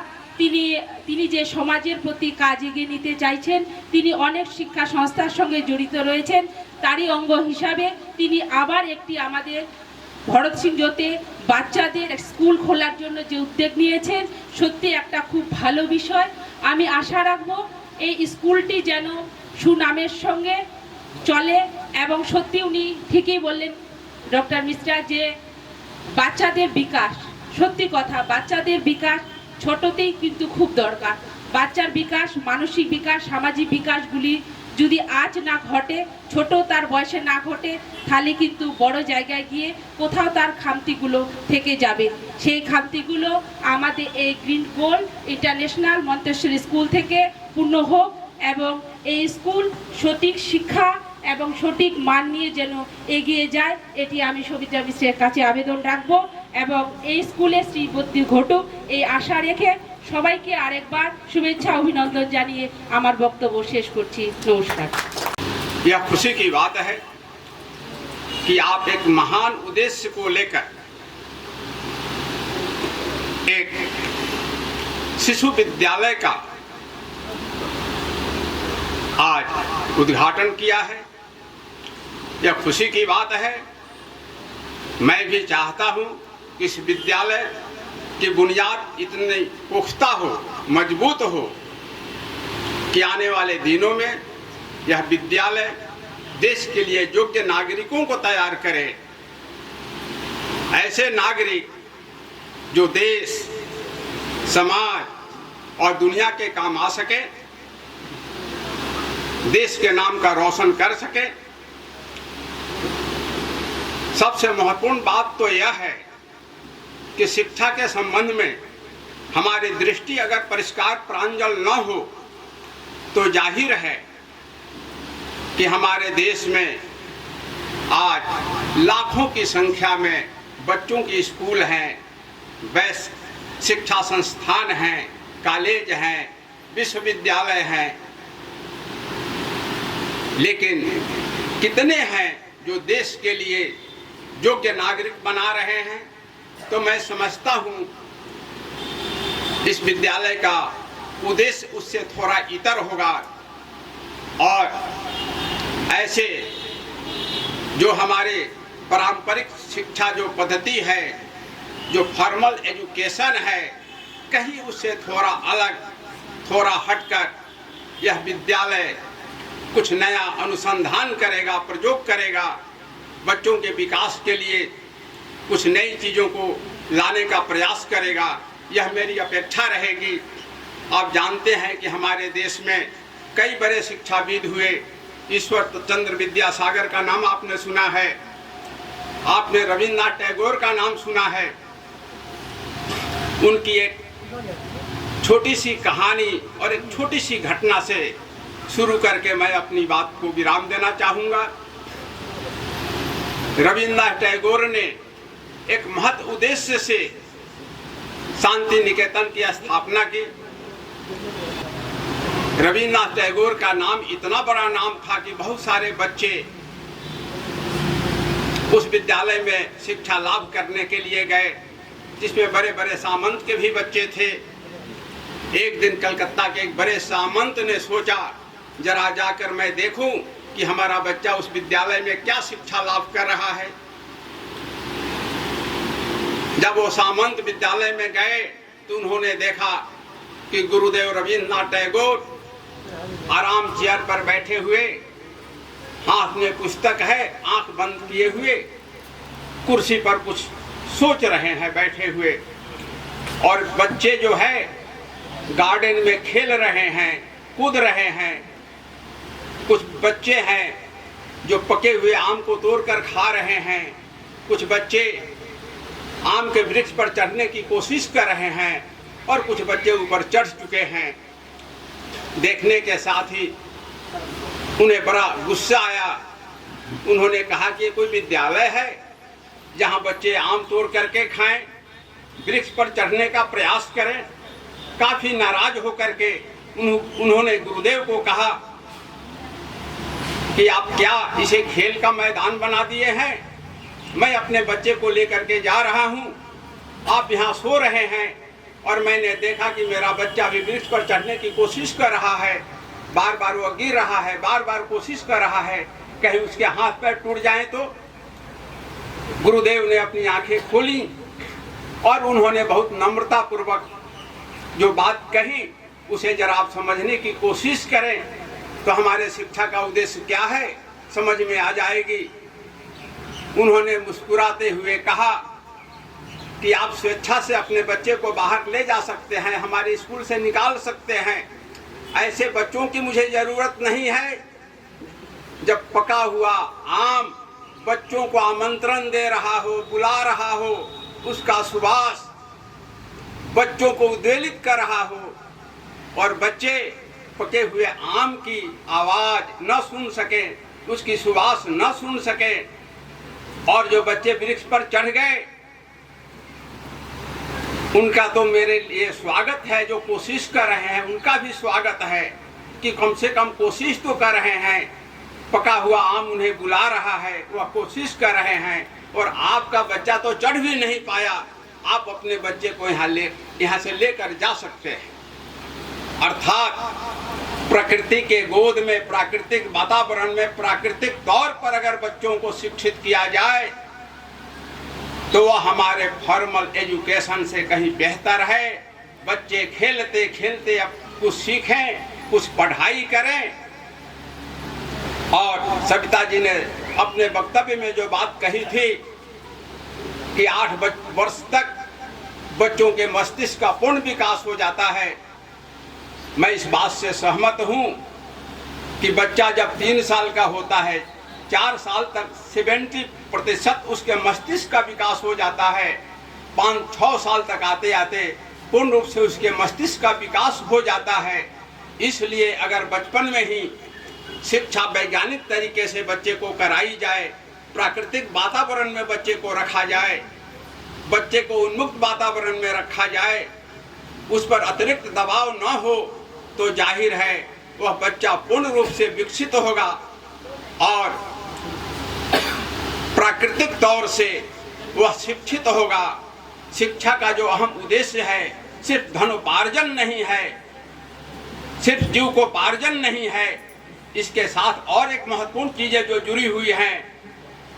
তিনি যে সমাজের প্রতি কাজ এগিয়ে নিতে চাইছেন, তিনি অনেক শিক্ষা সংস্থার সঙ্গে জড়িত রয়েছেন। তারই অঙ্গ হিসাবে তিনি আবার একটি আমাদের ভরত সিং জ্যোতি বাচ্চাদের স্কুল খোলার জন্য যে উদ্যোগ নিয়েছেন, সত্যি একটা খুব ভালো বিষয়। আমি আশা রাখব এই স্কুলটি যেন সুনামের সঙ্গে চলে এবং সত্যি উনি ঠিকই বললেন ডক্টর মিশ্রা যে বাচ্চাদের বিকাশ সত্যি কথা, বাচ্চাদের বিকাশ ছোটতেই কিন্তু খুব দরকার। বাচ্চার বিকাশ, মানসিক বিকাশ, সামাজিক বিকাশগুলি যদি আজ না ঘটে, ছোট তার বয়সে না ঘটে, তাহলে কিন্তু বড় জায়গায় গিয়ে কোথাও তার খামতিগুলো থেকে যাবে। সেই খামতিগুলো আমাদের এই green gold international Montessori school থেকে পূর্ণ হোক এবং এই স্কুল সঠিক শিক্ষা এবং সঠিক মান নিয়ে যেন এগিয়ে যায়, এটি আমি সবিতা মিশ্রের কাছে আবেদন রাখবো এবং এই স্কুলে শ্রীবৃদ্ধি ঘটুক এই আশা রেখে সবাইকে আরেকবার শুভেচ্ছা অভিনন্দন জানিয়ে আমার বক্তব্য শেষ করছি। নমস্কার। यह खुशी की बात है कि आप एक महान उद्देश्य को लेकर एक शिशु विद्यालय का आज उद्घाटन किया है। यह खुशी की बात है। मैं भी चाहता हूं कि इस विद्यालय की बुनियाद इतनी पुख्ता हो, मजबूत हो कि आने वाले दिनों में यह विद्यालय देश के लिए योग्य नागरिकों को तैयार करे। ऐसे नागरिक जो देश, समाज और दुनिया के काम आ सके, देश के नाम का रोशन कर सके। सबसे महत्वपूर्ण बात तो यह है कि शिक्षा के संबंध में हमारी दृष्टि अगर परिष्कार प्रांजल न हो तो जाहिर है कि हमारे देश में आज लाखों की संख्या में बच्चों के स्कूल हैं, बेस्ट शिक्षा संस्थान हैं, कॉलेज हैं, विश्वविद्यालय हैं, लेकिन कितने हैं जो देश के लिए योग्य नागरिक बना रहे हैं? तो मैं समझता हूं इस विद्यालय का उद्देश्य उससे थोड़ा इतर होगा और ऐसे जो हमारे पारंपरिक शिक्षा जो पद्धति है, जो फॉर्मल एजुकेशन है, कहीं उससे थोड़ा अलग, थोड़ा हटकर यह विद्यालय कुछ नया अनुसंधान करेगा, प्रयोग करेगा, बच्चों के विकास के लिए कुछ नई चीज़ों को लाने का प्रयास करेगा। यह मेरी अपेक्षा रहेगी। आप जानते हैं कि हमारे देश में कई बड़े शिक्षाविद हुए। ईश्वर चंद्र विद्यासागर का नाम आपने सुना है, आपने रविन्द्रनाथ टैगोर का नाम सुना है। उनकी एक छोटी सी कहानी और एक छोटी सी घटना से शुरू करके मैं अपनी बात को विराम देना चाहूँगा। रविन्द्रनाथ टैगोर ने एक महत् उद्देश्य से शांति निकेतन की स्थापना की। रविन्द्रनाथ टैगोर का नाम इतना बड़ा नाम था कि बहुत सारे बच्चे उस विद्यालय में शिक्षा लाभ करने के लिए गए, जिसमें बड़े बड़े सामंत के भी बच्चे थे। एक दिन कलकत्ता के एक बड़े सामंत ने सोचा जरा जाकर मैं देखूं कि हमारा बच्चा उस विद्यालय में क्या शिक्षा लाभ कर रहा है। जब वो सामंत विद्यालय में गए तो उन्होंने देखा कि गुरुदेव रविन्द्रनाथ टैगोर आराम चेयर पर बैठे हुए, हाथ में पुस्तक है, आंख बंद किए हुए कुर्सी पर कुछ सोच रहे हैं बैठे हुए, और बच्चे जो है गार्डन में खेल रहे हैं, कूद रहे हैं। कुछ बच्चे हैं जो पके हुए आम को तोड़कर खा रहे हैं, कुछ बच्चे आम के वृक्ष पर चढ़ने की कोशिश कर रहे हैं और कुछ बच्चे ऊपर चढ़ चुके हैं। देखने के साथ ही उन्हें बड़ा गुस्सा आया। उन्होंने कहा कि कोई विद्यालय है जहां बच्चे आम तोड़ करके खाएं, वृक्ष पर चढ़ने का प्रयास करें। काफी नाराज होकर के उन्होंने गुरुदेव को कहा कि आप क्या इसे खेल का मैदान बना दिए हैं? मैं अपने बच्चे को लेकर के जा रहा हूं, आप यहाँ सो रहे हैं और मैंने देखा कि मेरा बच्चा भी वृक्ष पर चढ़ने की कोशिश कर रहा है, बार बार वो गिर रहा है, बार बार कोशिश कर रहा है, कहीं उसके हाथ पैर टूट जाए तो। गुरुदेव ने अपनी आंखें खोली और उन्होंने बहुत नम्रता पूर्वक जो बात कही उसे जरा आप समझने की कोशिश करें तो हमारे शिक्षा का उद्देश्य क्या है समझ में आ जाएगी। उन्होंने मुस्कुराते हुए कहा कि आप स्वेच्छा से अपने बच्चे को बाहर ले जा सकते हैं, हमारे स्कूल से निकाल सकते हैं। ऐसे बच्चों की मुझे ज़रूरत नहीं है। जब पका हुआ आम बच्चों को आमंत्रण दे रहा हो, बुला रहा हो, उसका सुवास बच्चों को उद्वेलित कर रहा हो और बच्चे पके हुए आम की आवाज़ न सुन सके, उसकी सुवास न सुन सके, और जो बच्चे वृक्ष पर चढ़ गए उनका तो मेरे लिए स्वागत है। जो कोशिश कर रहे हैं उनका भी स्वागत है कि कम से कम कोशिश तो कर रहे हैं। पका हुआ आम उन्हें बुला रहा है, वह कोशिश कर रहे हैं। और आपका बच्चा तो चढ़ भी नहीं पाया, आप अपने बच्चे को यहाँ से लेकर जा सकते हैं। अर्थात प्रकृति के गोद में, प्राकृतिक वातावरण में, प्राकृतिक तौर पर अगर बच्चों को शिक्षित किया जाए तो वह हमारे फॉर्मल एजुकेशन से कहीं बेहतर है। बच्चे खेलते खेलते अब कुछ सीखें, कुछ पढ़ाई करें। और सविता जी ने अपने वक्तव्य में जो बात कही थी कि 8 वर्ष तक बच्चों के मस्तिष्क का पूर्ण विकास हो जाता है, मैं इस बात से सहमत हूँ कि बच्चा जब 3 साल का होता है, 4 साल तक 70% उसके मस्तिष्क का विकास हो जाता है। 5-6 साल तक आते आते पूर्ण रूप से उसके मस्तिष्क का विकास हो जाता है। इसलिए अगर बचपन में ही शिक्षा वैज्ञानिक तरीके से बच्चे को कराई जाए, प्राकृतिक वातावरण में बच्चे को रखा जाए, बच्चे को उन्मुक्त वातावरण में रखा जाए, उस पर अतिरिक्त दबाव न हो, तो जाहिर है वह बच्चा पूर्ण रूप से विकसित होगा और प्राकृतिक तौर से वह शिक्षित होगा। शिक्षा का जो अहम उद्देश्य है सिर्फ धनोपार्जन नहीं है, सिर्फ जीविकोपार्जन नहीं है, इसके साथ और एक महत्वपूर्ण चीजें जो जुड़ी हुई हैं।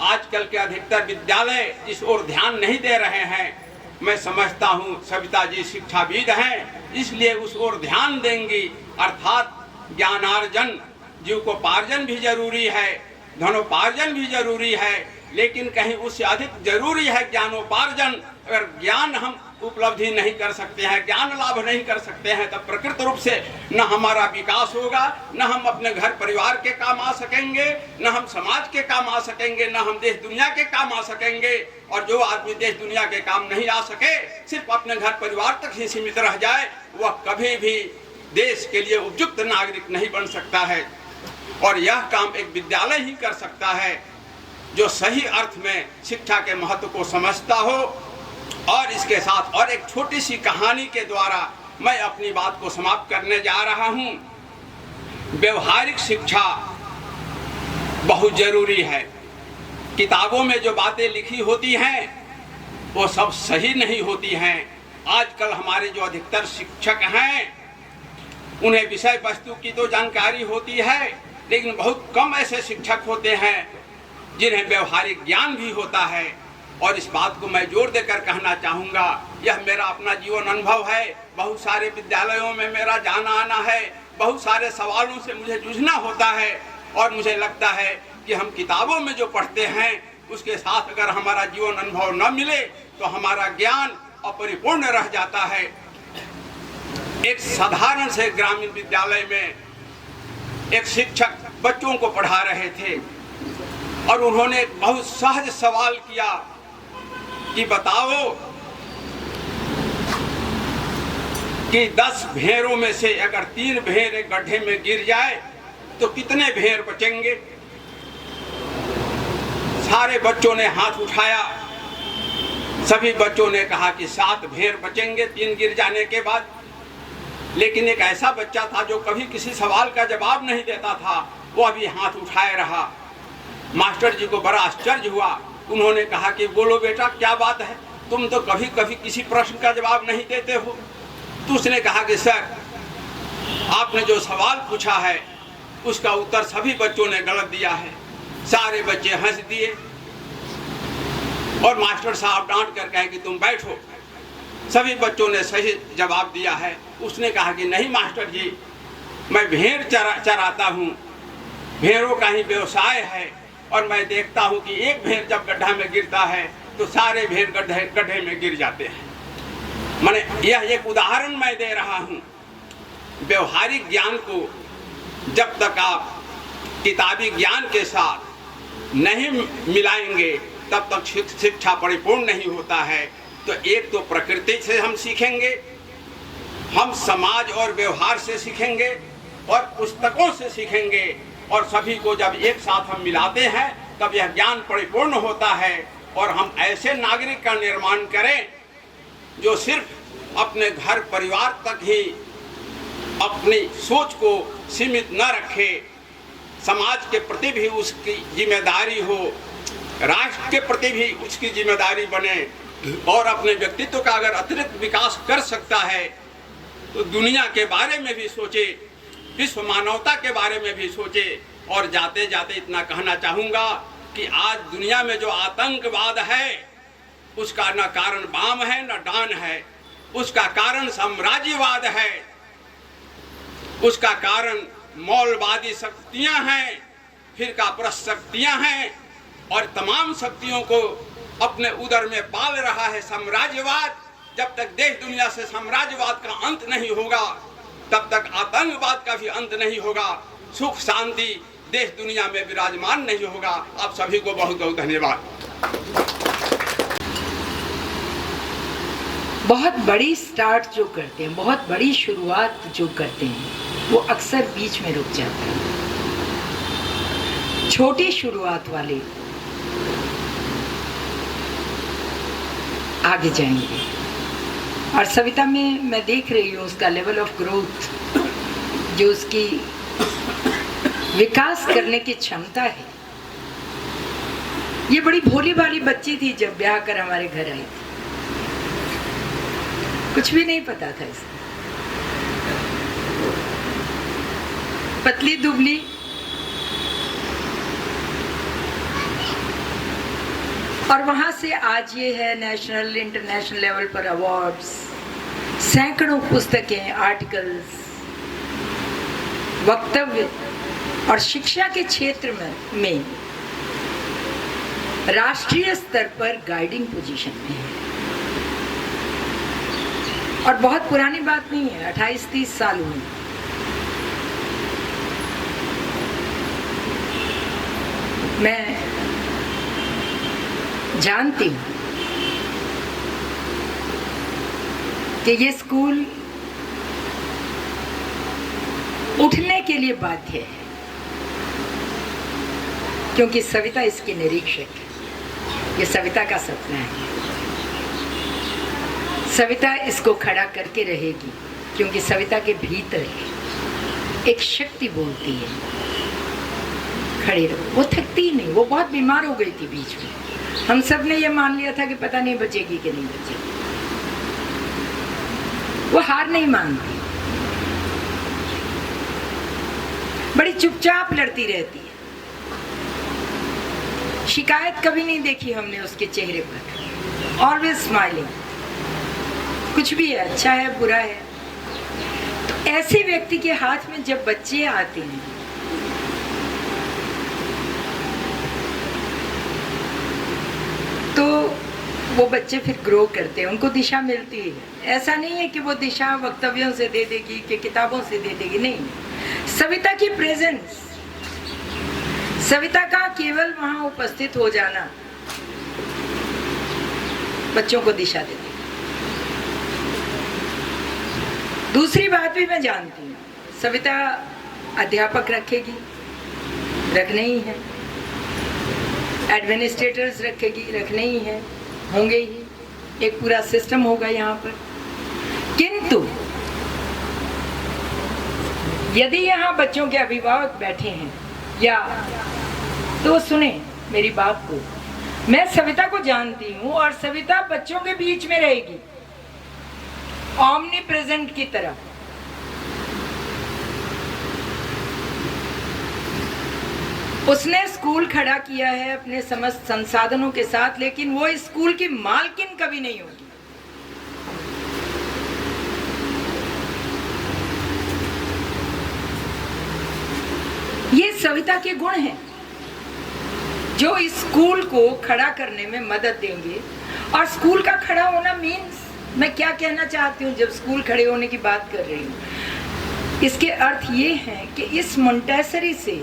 आजकल के अधिकतर विद्यालय इस ओर ध्यान नहीं दे रहे हैं। मैं समझता हूँ सविता जी शिक्षाविद हैं, इसलिए उस ओर ध्यान देंगी। अर्थात ज्ञानार्जन, जीविकोपार्जन भी जरूरी है, धनोपार्जन भी जरूरी है, लेकिन कहीं उससे अधिक जरूरी है ज्ञानोपार्जन। अगर ज्ञान हम उपलब्धि नहीं कर सकते हैं, ज्ञान लाभ नहीं कर सकते हैं, तब प्रकृत रूप से न हमारा विकास होगा, न हम अपने घर परिवार के काम आ सकेंगे, न हम समाज के काम आ सकेंगे, न हम देश दुनिया के काम आ सकेंगे। और जो आदमी देश दुनिया के काम नहीं आ सके, सिर्फ अपने घर परिवार तक ही सीमित रह जाए, वह कभी भी देश के लिए उपयुक्त नागरिक नहीं बन सकता है। और यह काम एक विद्यालय ही कर सकता है जो सही अर्थ में शिक्षा के महत्व को समझता हो। और इसके साथ और एक छोटी सी कहानी के द्वारा मैं अपनी बात को समाप्त करने जा रहा हूँ। व्यवहारिक शिक्षा बहुत जरूरी है। किताबों में जो बातें लिखी होती हैं वो सब सही नहीं होती हैं। आजकल हमारे जो अधिकतर शिक्षक हैं उन्हें विषय वस्तु की तो जानकारी होती है, लेकिन बहुत कम ऐसे शिक्षक होते हैं जिन्हें व्यवहारिक ज्ञान भी होता है। और इस बात को मैं जोर देकर कहना चाहूँगा, यह मेरा अपना जीवन अनुभव है। बहुत सारे विद्यालयों में मेरा जाना आना है, बहुत सारे सवालों से मुझे जूझना होता है। और मुझे लगता है कि हम किताबों में जो पढ़ते हैं उसके साथ अगर हमारा जीवन अनुभव न मिले तो हमारा ज्ञान अपरिपूर्ण रह जाता है। एक साधारण से ग्रामीण विद्यालय में एक शिक्षक बच्चों को पढ़ा रहे थे और उन्होंने एक बहुत सहज सवाल किया कि बताओ कि 10 भेड़ों में से अगर 3 भेड़ एक गड्ढे में गिर जाए तो कितने भेड़ बचेंगे? सारे बच्चों ने हाथ उठाया। सभी बच्चों ने कहा कि 7 भेड़ बचेंगे 3 गिर जाने के बाद। लेकिन एक ऐसा बच्चा था जो कभी किसी सवाल का जवाब नहीं देता था, वो अभी हाथ उठाए रहा। मास्टर जी को बड़ा आश्चर्य हुआ। उन्होंने कहा कि बोलो बेटा क्या बात है, तुम तो कभी कभी किसी प्रश्न का जवाब नहीं देते हो। तो उसने कहा कि सर आपने जो सवाल पूछा है उसका उत्तर सभी बच्चों ने गलत दिया है। सारे बच्चे हंस दिए और मास्टर साहब डांट कर कहे कि तुम बैठो। सभी बच्चों ने सही जवाब दिया है। उसने कहा कि नहीं मास्टर जी, मैं भेड़ चराता हूँ, भेड़ों का ही व्यवसाय है और मैं देखता हूँ कि एक भेड़ जब गड्ढा में गिरता है तो सारे भेड़ गड्ढे में गिर जाते हैं। मैंने यह एक उदाहरण मैं दे रहा हूँ। व्यवहारिक ज्ञान को जब तक आप किताबी ज्ञान के साथ नहीं मिलाएंगे तब तक शिक्षा परिपूर्ण नहीं होता है। तो एक तो प्रकृति से हम सीखेंगे, हम समाज और व्यवहार से सीखेंगे और पुस्तकों से सीखेंगे, और सभी को जब एक साथ हम मिलाते हैं तब यह ज्ञान परिपूर्ण होता है। और हम ऐसे नागरिक का निर्माण करें जो सिर्फ अपने घर परिवार तक ही अपनी सोच को सीमित न रखे, समाज के प्रति भी उसकी जिम्मेदारी हो, राष्ट्र के प्रति भी उसकी जिम्मेदारी बने, और अपने व्यक्तित्व का अगर अतिरिक्त विकास कर सकता है तो दुनिया के बारे में भी सोचे, विश्व मानवता के बारे में भी सोचे। और जाते जाते इतना कहना चाहूँगा कि आज दुनिया में जो आतंकवाद है उसका न कारण बाम है न डान है, उसका कारण साम्राज्यवाद है, उसका कारण मौलवादी शक्तियां हैं, फिरकापरस्त शक्तियां हैं, और तमाम शक्तियों को अपने उदर में पाल रहा है साम्राज्यवाद। जब तक देश दुनिया से साम्राज्यवाद का अंत नहीं होगा तब तक आतंकवाद का भी अंत नहीं होगा, सुख शांति देश दुनिया में विराजमान नहीं होगा। आप सभी को बहुत बहुत धन्यवाद। बहुत बड़ी स्टार्ट जो करते हैं, बहुत बड़ी शुरुआत जो करते हैं, वो अक्सर बीच में रुक जाते हैं। छोटी शुरुआत वाले आगे जाएंगे। और सविता में मैं देख रही हूँ उसका लेवल ऑफ ग्रोथ, जो उसकी विकास करने की क्षमता है। ये बड़ी भोली भाली बच्ची थी जब ब्याह कर हमारे घर आई थी, कुछ भी नहीं पता था इसको, पतली दुबली, और वहां से आज ये है नेशनल इंटरनेशनल लेवल पर अवार्ड्स, सैकड़ों पुस्तकें, आर्टिकल्स, वक्तव्य, और शिक्षा के क्षेत्र में राष्ट्रीय स्तर पर गाइडिंग पोजीशन में है। और बहुत पुरानी बात नहीं है, 28-30 साल हुए। मैं जानती हूँ कि ये स्कूल उठने के लिए बाध्य है, क्योंकि सविता इसकी निरीक्षक है। ये सविता का सपना है। सविता इसको खड़ा करके रहेगी, क्योंकि सविता के भीतर एक शक्ति बोलती है खड़े रहो। वो थकती ही नहीं। वो बहुत बीमार हो गई थी बीच में, हम सब ने ये मान लिया था कि पता नहीं बचेगी कि नहीं बचेगी। वो हार नहीं मानती, बड़ी चुपचाप लड़ती रहती है। शिकायत कभी नहीं देखी हमने उसके चेहरे पर, ऑलवेज स्माइलिंग। कुछ भी है, अच्छा है बुरा है। तो ऐसे व्यक्ति के हाथ में जब बच्चे आते हैं तो वो बच्चे फिर ग्रो करते हैं, उनको दिशा मिलती है। ऐसा नहीं है कि वो दिशा वक्तव्यों से दे देगी कि किताबों से दे देगी, नहीं। सविता की प्रेजेंस, सविता का केवल वहां उपस्थित हो जाना बच्चों को दिशा देती है। दूसरी बात भी मैं जानती हूँ, सविता अध्यापक रखेगी, रखने ही है, एडमिनिस्ट्रेटर्स रखेगी, रखने ही है, होंगे ही, एक पूरा सिस्टम होगा यहाँ पर। किंतु यदि यहाँ बच्चों के अभिभावक बैठे हैं या तो सुने मेरी बात को, मैं सविता को जानती हूँ और सविता बच्चों के बीच में रहेगी, ऑमनी प्रेजेंट की तरह। उसने स्कूल खड़ा किया है अपने समस्त संसाधनों के साथ, लेकिन वो इस स्कूल की मालकिन कभी नहीं होगी। ये सविता के गुण हैं। जो इस स्कूल को खड़ा करने में मदद देंगे। और स्कूल का खड़ा होना मीन्स, मैं क्या कहना चाहती हूँ जब स्कूल खड़े होने की बात कर रही हूँ, इसके अर्थ ये है कि इस मोंटेसरी से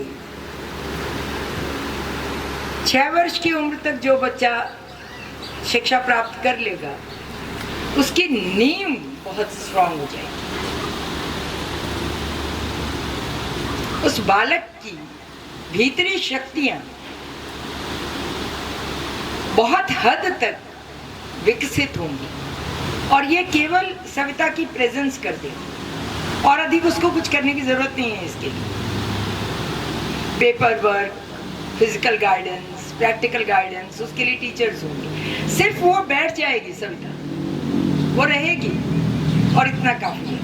6 वर्ष की उम्र तक जो बच्चा शिक्षा प्राप्त कर लेगा उसकी नींव बहुत स्ट्रांग हो जाएगी। उस बालक की भीतरी शक्तियां बहुत हद तक विकसित होंगी और ये केवल सविता की प्रेजेंस कर देगी और अधिक उसको कुछ करने की जरूरत नहीं है। इसके लिए paper work, physical guidance, practical guidance, उसके लिए टीचर्स होंगे। सिर्फ वो बैठ जाएगी सविता, वो रहेगी और इतना काफी है।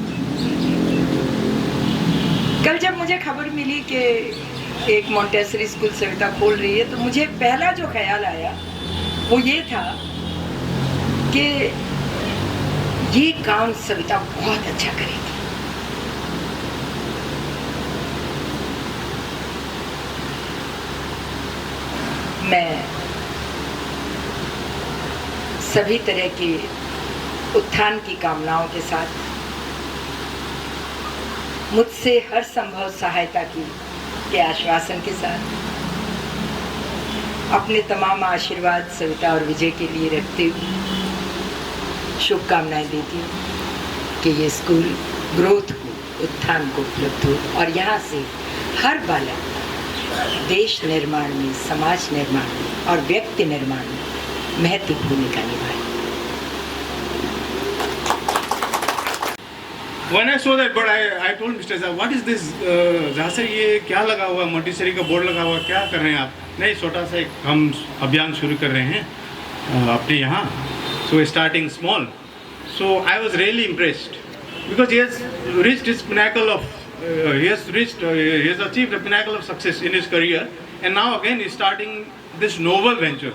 कल जब मुझे खबर मिली कि एक मोंटेसरी स्कूल सविता खोल रही है तो मुझे पहला जो ख्याल आया वो ये था कि ये काम सविता बहुत अच्छा करेगी। मैं सभी तरह के उत्थान की कामनाओं के साथ मुझसे हर संभव सहायता के आश्वासन के साथ अपने तमाम आशीर्वाद सविता और विजय के लिए रखते हुए शुभकामनाएं देती हूँ कि ये स्कूल ग्रोथ को, उत्थान को उपलब्ध हो और यहाँ से हर बालक देश निर्माण में, समाज निर्माण में और व्यक्ति निर्माण में महत्वपूर्ण भूमिका निभाए। When I saw that, but I told Mr. Zah, what is this? जहाँ से ये क्या लगा हुआ, मोंटेसरी का बोर्ड लगा हुआ, क्या कर रहे हैं आप? नहीं, छोटा सा एक हम अभियान शुरू कर रहे हैं अपने यहाँ. So starting small. So I was really impressed because he has reached his pinnacle of, he has achieved the pinnacle of success in his career, and now again he is starting this noble venture.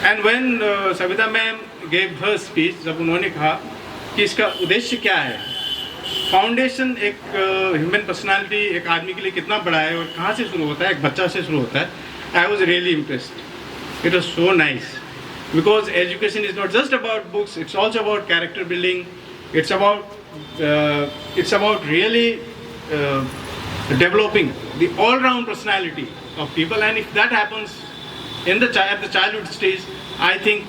And when Savita ma'am gave her speech, जब उन्होंने कहा कि इसका उद्देश्य क्या है, foundation एक human personality एक आदमी के लिए कितना बड़ा है और कहाँ से शुरू होता है, एक बच्चा से शुरू होता है. I was really impressed. It was so nice because education is not just about books, it's also about character building, it's about really developing the all-round personality of people. And if that happens in the at the childhood stage, I think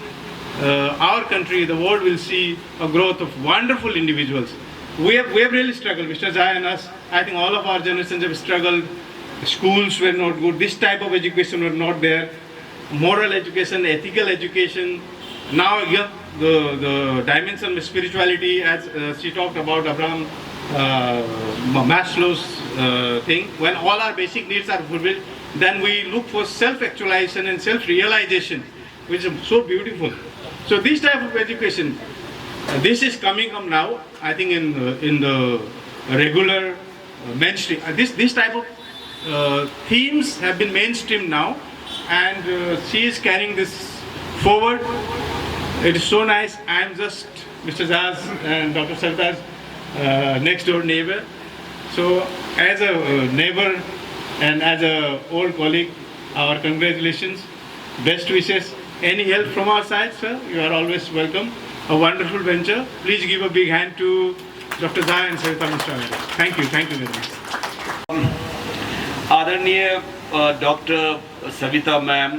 our country, the world will see a growth of wonderful individuals. We have really struggled, Mr. Zah and us. I think all of our generations have struggled. Schools were not good, this type of education were not there. Moral education, ethical education. Now the dimension of spirituality, as she talked about Abraham Maslow's thing, when all our basic needs are fulfilled, then we look for self-actualization and self-realization, which is so beautiful. So this type of education, this is coming up now, I think in the regular mainstream. This type of themes have been mainstream now. And she is carrying this forward. It is so nice. I am just Mr. Zah's and Dr. Sardar's next door neighbor. So as a neighbor and as a old colleague, our congratulations, best wishes. Any help from our side, sir? You are always welcome. A wonderful venture. Please give a big hand to Dr. Zah and Savita Mishra. Thank you very much. आदरणीय doctor Savita ma'am,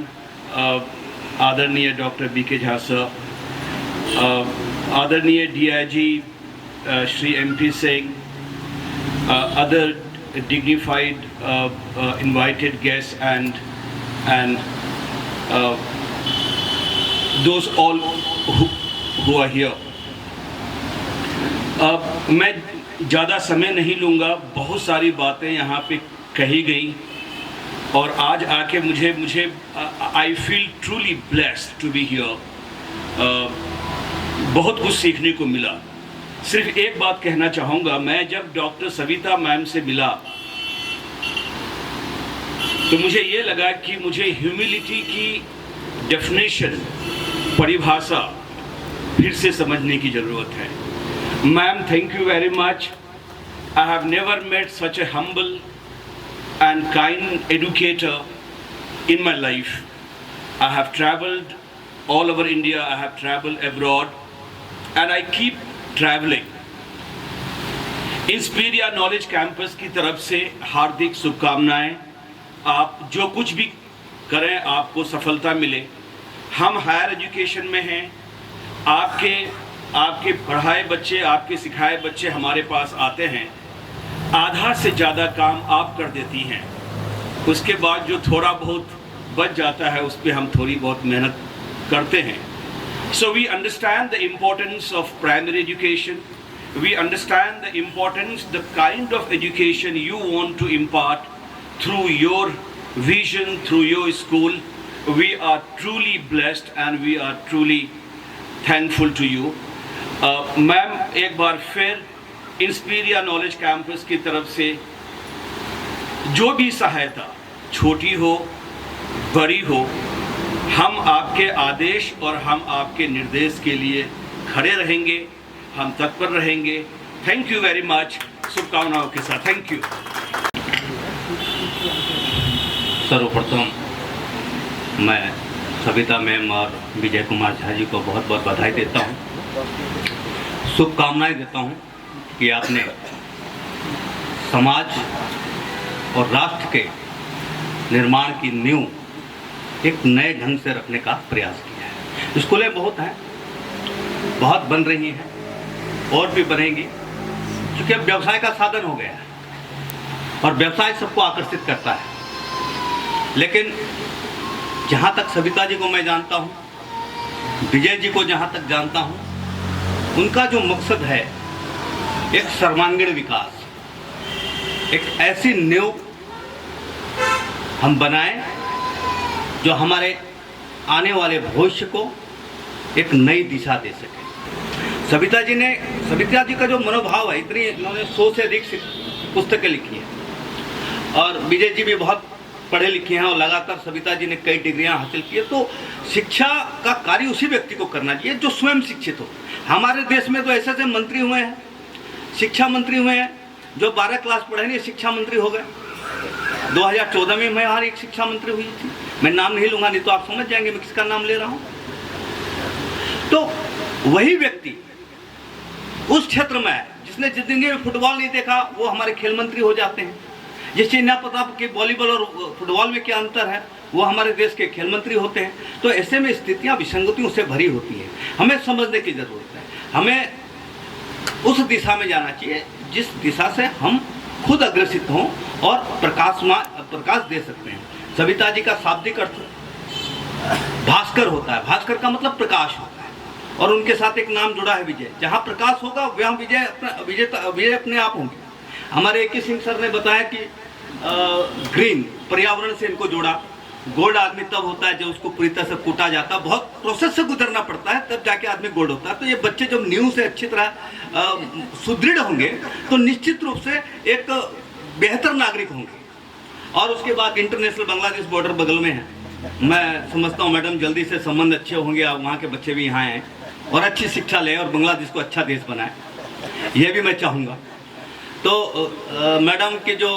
आदरणीय doctor BK Jha sir, आदरणीय DIG Shri MP Singh, other dignified invited guests and those all who are here. मैं ज़्यादा समय नहीं लूँगा, बहुत सारी बातें यहाँ पे कही गई और आज आके मुझे I feel truly blessed to be here. बहुत कुछ सीखने को मिला. सिर्फ एक बात कहना चाहूँगा, मैं जब डॉक्टर सविता मैम से मिला तो मुझे ये लगा कि मुझे ह्यूमिलिटी की डेफिनेशन, परिभाषा फिर से समझने की ज़रूरत है. Ma'am, thank you very much. I have never met such a humble and kind educator in my life. I have traveled all over India, I have traveled abroad, and I keep traveling. Inspiria knowledge campus की तरफ से हार्दिक शुभकामनाएं। आप जो कुछ भी करें आपको सफलता मिले। हम हायर एजुकेशन में हैं, आपके पढ़ाए बच्चे, आपके सिखाए बच्चे हमारे पास आते हैं, आधा से ज़्यादा काम आप कर देती हैं। उसके बाद जो थोड़ा बहुत बच जाता है उस पर हम थोड़ी बहुत मेहनत करते हैं। So we understand the importance of primary education. We understand the importance, the kind of education you want to impart through your vision, through your school. We are truly blessed and we are truly thankful to you. Ma'am एक बार फिर इंस्पीरिया knowledge campus की तरफ से जो भी सहायता छोटी हो बड़ी हो, हम आपके आदेश और हम आपके निर्देश के लिए खड़े रहेंगे, हम तत्पर रहेंगे। Thank you very much. शुभकामनाओं के साथ थैंक यू। सर्वप्रथम मैं सविता मैम और विजय कुमार झा जी को बहुत बहुत बधाई देता हूँ, शुभकामनाएं देता हूँ कि आपने समाज और राष्ट्र के निर्माण की नींव एक नए ढंग से रखने का प्रयास किया है। स्कूलें बहुत हैं, बहुत बन रही हैं और भी बनेंगी, क्योंकि अब व्यवसाय का साधन हो गया है और व्यवसाय सबको आकर्षित करता है। लेकिन जहाँ तक सविता जी को मैं जानता हूँ, विजय जी को जहाँ तक जानता हूँ, उनका जो मकसद है एक सर्वांगीण विकास, एक ऐसी नींव हम बनाएं जो हमारे आने वाले भविष्य को एक नई दिशा दे सके। सविता जी का जो मनोभाव है, इतनी इन्होंने 100 से अधिक पुस्तकें लिखी हैं और विजय जी भी बहुत पढ़े लिखे हैं और लगातार सविता जी ने कई डिग्रियां हासिल की है। तो शिक्षा का कार्य उसी व्यक्ति को करना चाहिए जो स्वयं शिक्षित हो। हमारे देश में तो ऐसे ऐसे मंत्री हुए हैं, शिक्षा मंत्री हुए हैं, जो 12 क्लास पढ़े नहीं शिक्षा मंत्री हो गए। 2014 में मैं यहाँ एक शिक्षा मंत्री हुई थी, मैं नाम नहीं लूँगा, नहीं तो आप समझ जाएंगे मैं किसका नाम ले रहा हूँ। तो वही व्यक्ति उस क्षेत्र में है जिसने जिंदगी में फुटबॉल नहीं देखा, वो हमारे खेल मंत्री हो जाते हैं। जिससे न पता कि वॉलीबॉल और फुटबॉल में क्या अंतर है, वो हमारे देश के खेल मंत्री होते हैं। तो ऐसे में स्थितियां विसंगतियों से भरी होती हैं, हमें समझने की ज़रूरत है। हमें उस दिशा में जाना चाहिए जिस दिशा से हम खुद अग्रसित हों और प्रकाश दे सकते हैं। सविता जी का शाब्दिक अर्थ भास्कर होता है, भास्कर का मतलब प्रकाश होता है, और उनके साथ एक नाम जुड़ा है विजय। जहाँ प्रकाश होगा वहाँ विजय अपने आप होंगे। हमारे ए.के. सिंह सर ने बताया कि ग्रीन पर्यावरण से इनको जोड़ा। गोल्ड आदमी तब होता है जब उसको पूरी तरह से कूटा जाता है, बहुत प्रोसेस से गुजरना पड़ता है, तब जाके आदमी गोल्ड होता है। तो ये बच्चे जब नींव से अच्छी तरह सुदृढ़ होंगे तो निश्चित रूप से एक बेहतर नागरिक होंगे। और उसके बाद इंटरनेशनल बांग्लादेश बॉर्डर बगल में है, मैं समझता हूँ मैडम जल्दी से संबंध अच्छे होंगे, आप वहाँ के बच्चे भी यहाँ आएँ और अच्छी शिक्षा लें और बांग्लादेश को अच्छा देश बनाएं, ये भी मैं चाहूँगा। तो मैडम के जो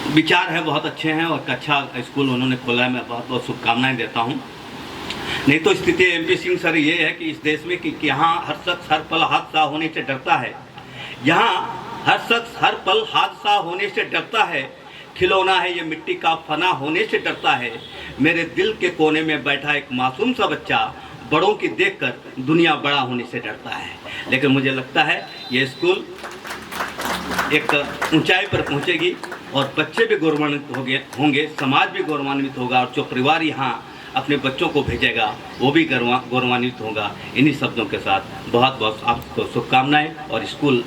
विचार है बहुत अच्छे हैं और अच्छा स्कूल उन्होंने खोला है, मैं बहुत बहुत शुभकामनाएं देता हूं। नहीं तो स्थिति एमपी सिंह सर ये है कि इस देश में कि यहाँ हर शख्स हर पल हादसा होने से डरता है, यहाँ हर शख्स हर पल हादसा होने से डरता है। खिलौना है ये मिट्टी का फना होने से डरता है। मेरे दिल के कोने में बैठा एक मासूम सा बच्चा बड़ों की देखकर दुनिया बड़ा होने से डरता है। लेकिन मुझे लगता है ये स्कूल एक ऊंचाई पर पहुंचेगी और बच्चे भी गौरवान्वित होंगे, समाज भी गौरवान्वित होगा और जो परिवार यहाँ अपने बच्चों को भेजेगा वो भी गौरवान्वित होगा। इन्हीं शब्दों के साथ बहुत बहुत आपको शुभकामनाएं और स्कूल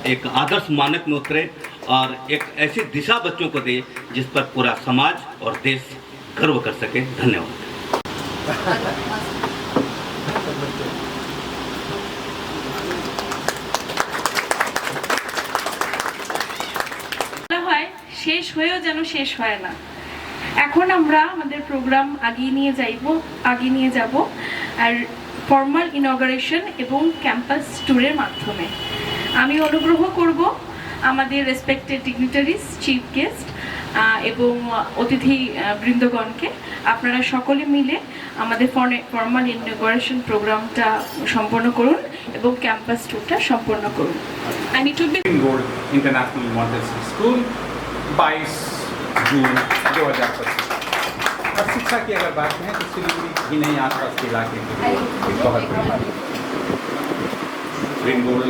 एक आदर्श मानक में उतरे और एक ऐसी दिशा बच्चों को दे जिस पर पूरा समाज और देश गर्व कर सके। धन्यवाद। শেষ হয়েও যেন শেষ হয় না। এখন আমরা আমাদের প্রোগ্রাম আগিয়ে নিয়ে যাব আর ফর্মাল ইনঅগারেশন এবং ক্যাম্পাস ট্যুরের মাধ্যমে। আমি অনুগ্রহ করব আমাদের রেসপেক্টেড ডিগনিটারিজ, চিফ গেস্ট এবং অতিথি বৃন্দগণকে আপনারা সকলে মিলে আমাদের ফর্মাল ইনঅগারেশন প্রোগ্রামটা সম্পন্ন করুন এবং ক্যাম্পাস ট্যুরটা সম্পন্ন করুন। And it will be gold international model school 22 जून 2025। और शिक्षा की अगर बात करें तो सिलीगुड़ी ही नहीं आसपास के इलाके के लिए एक बहुत बड़ी बात है। Green gold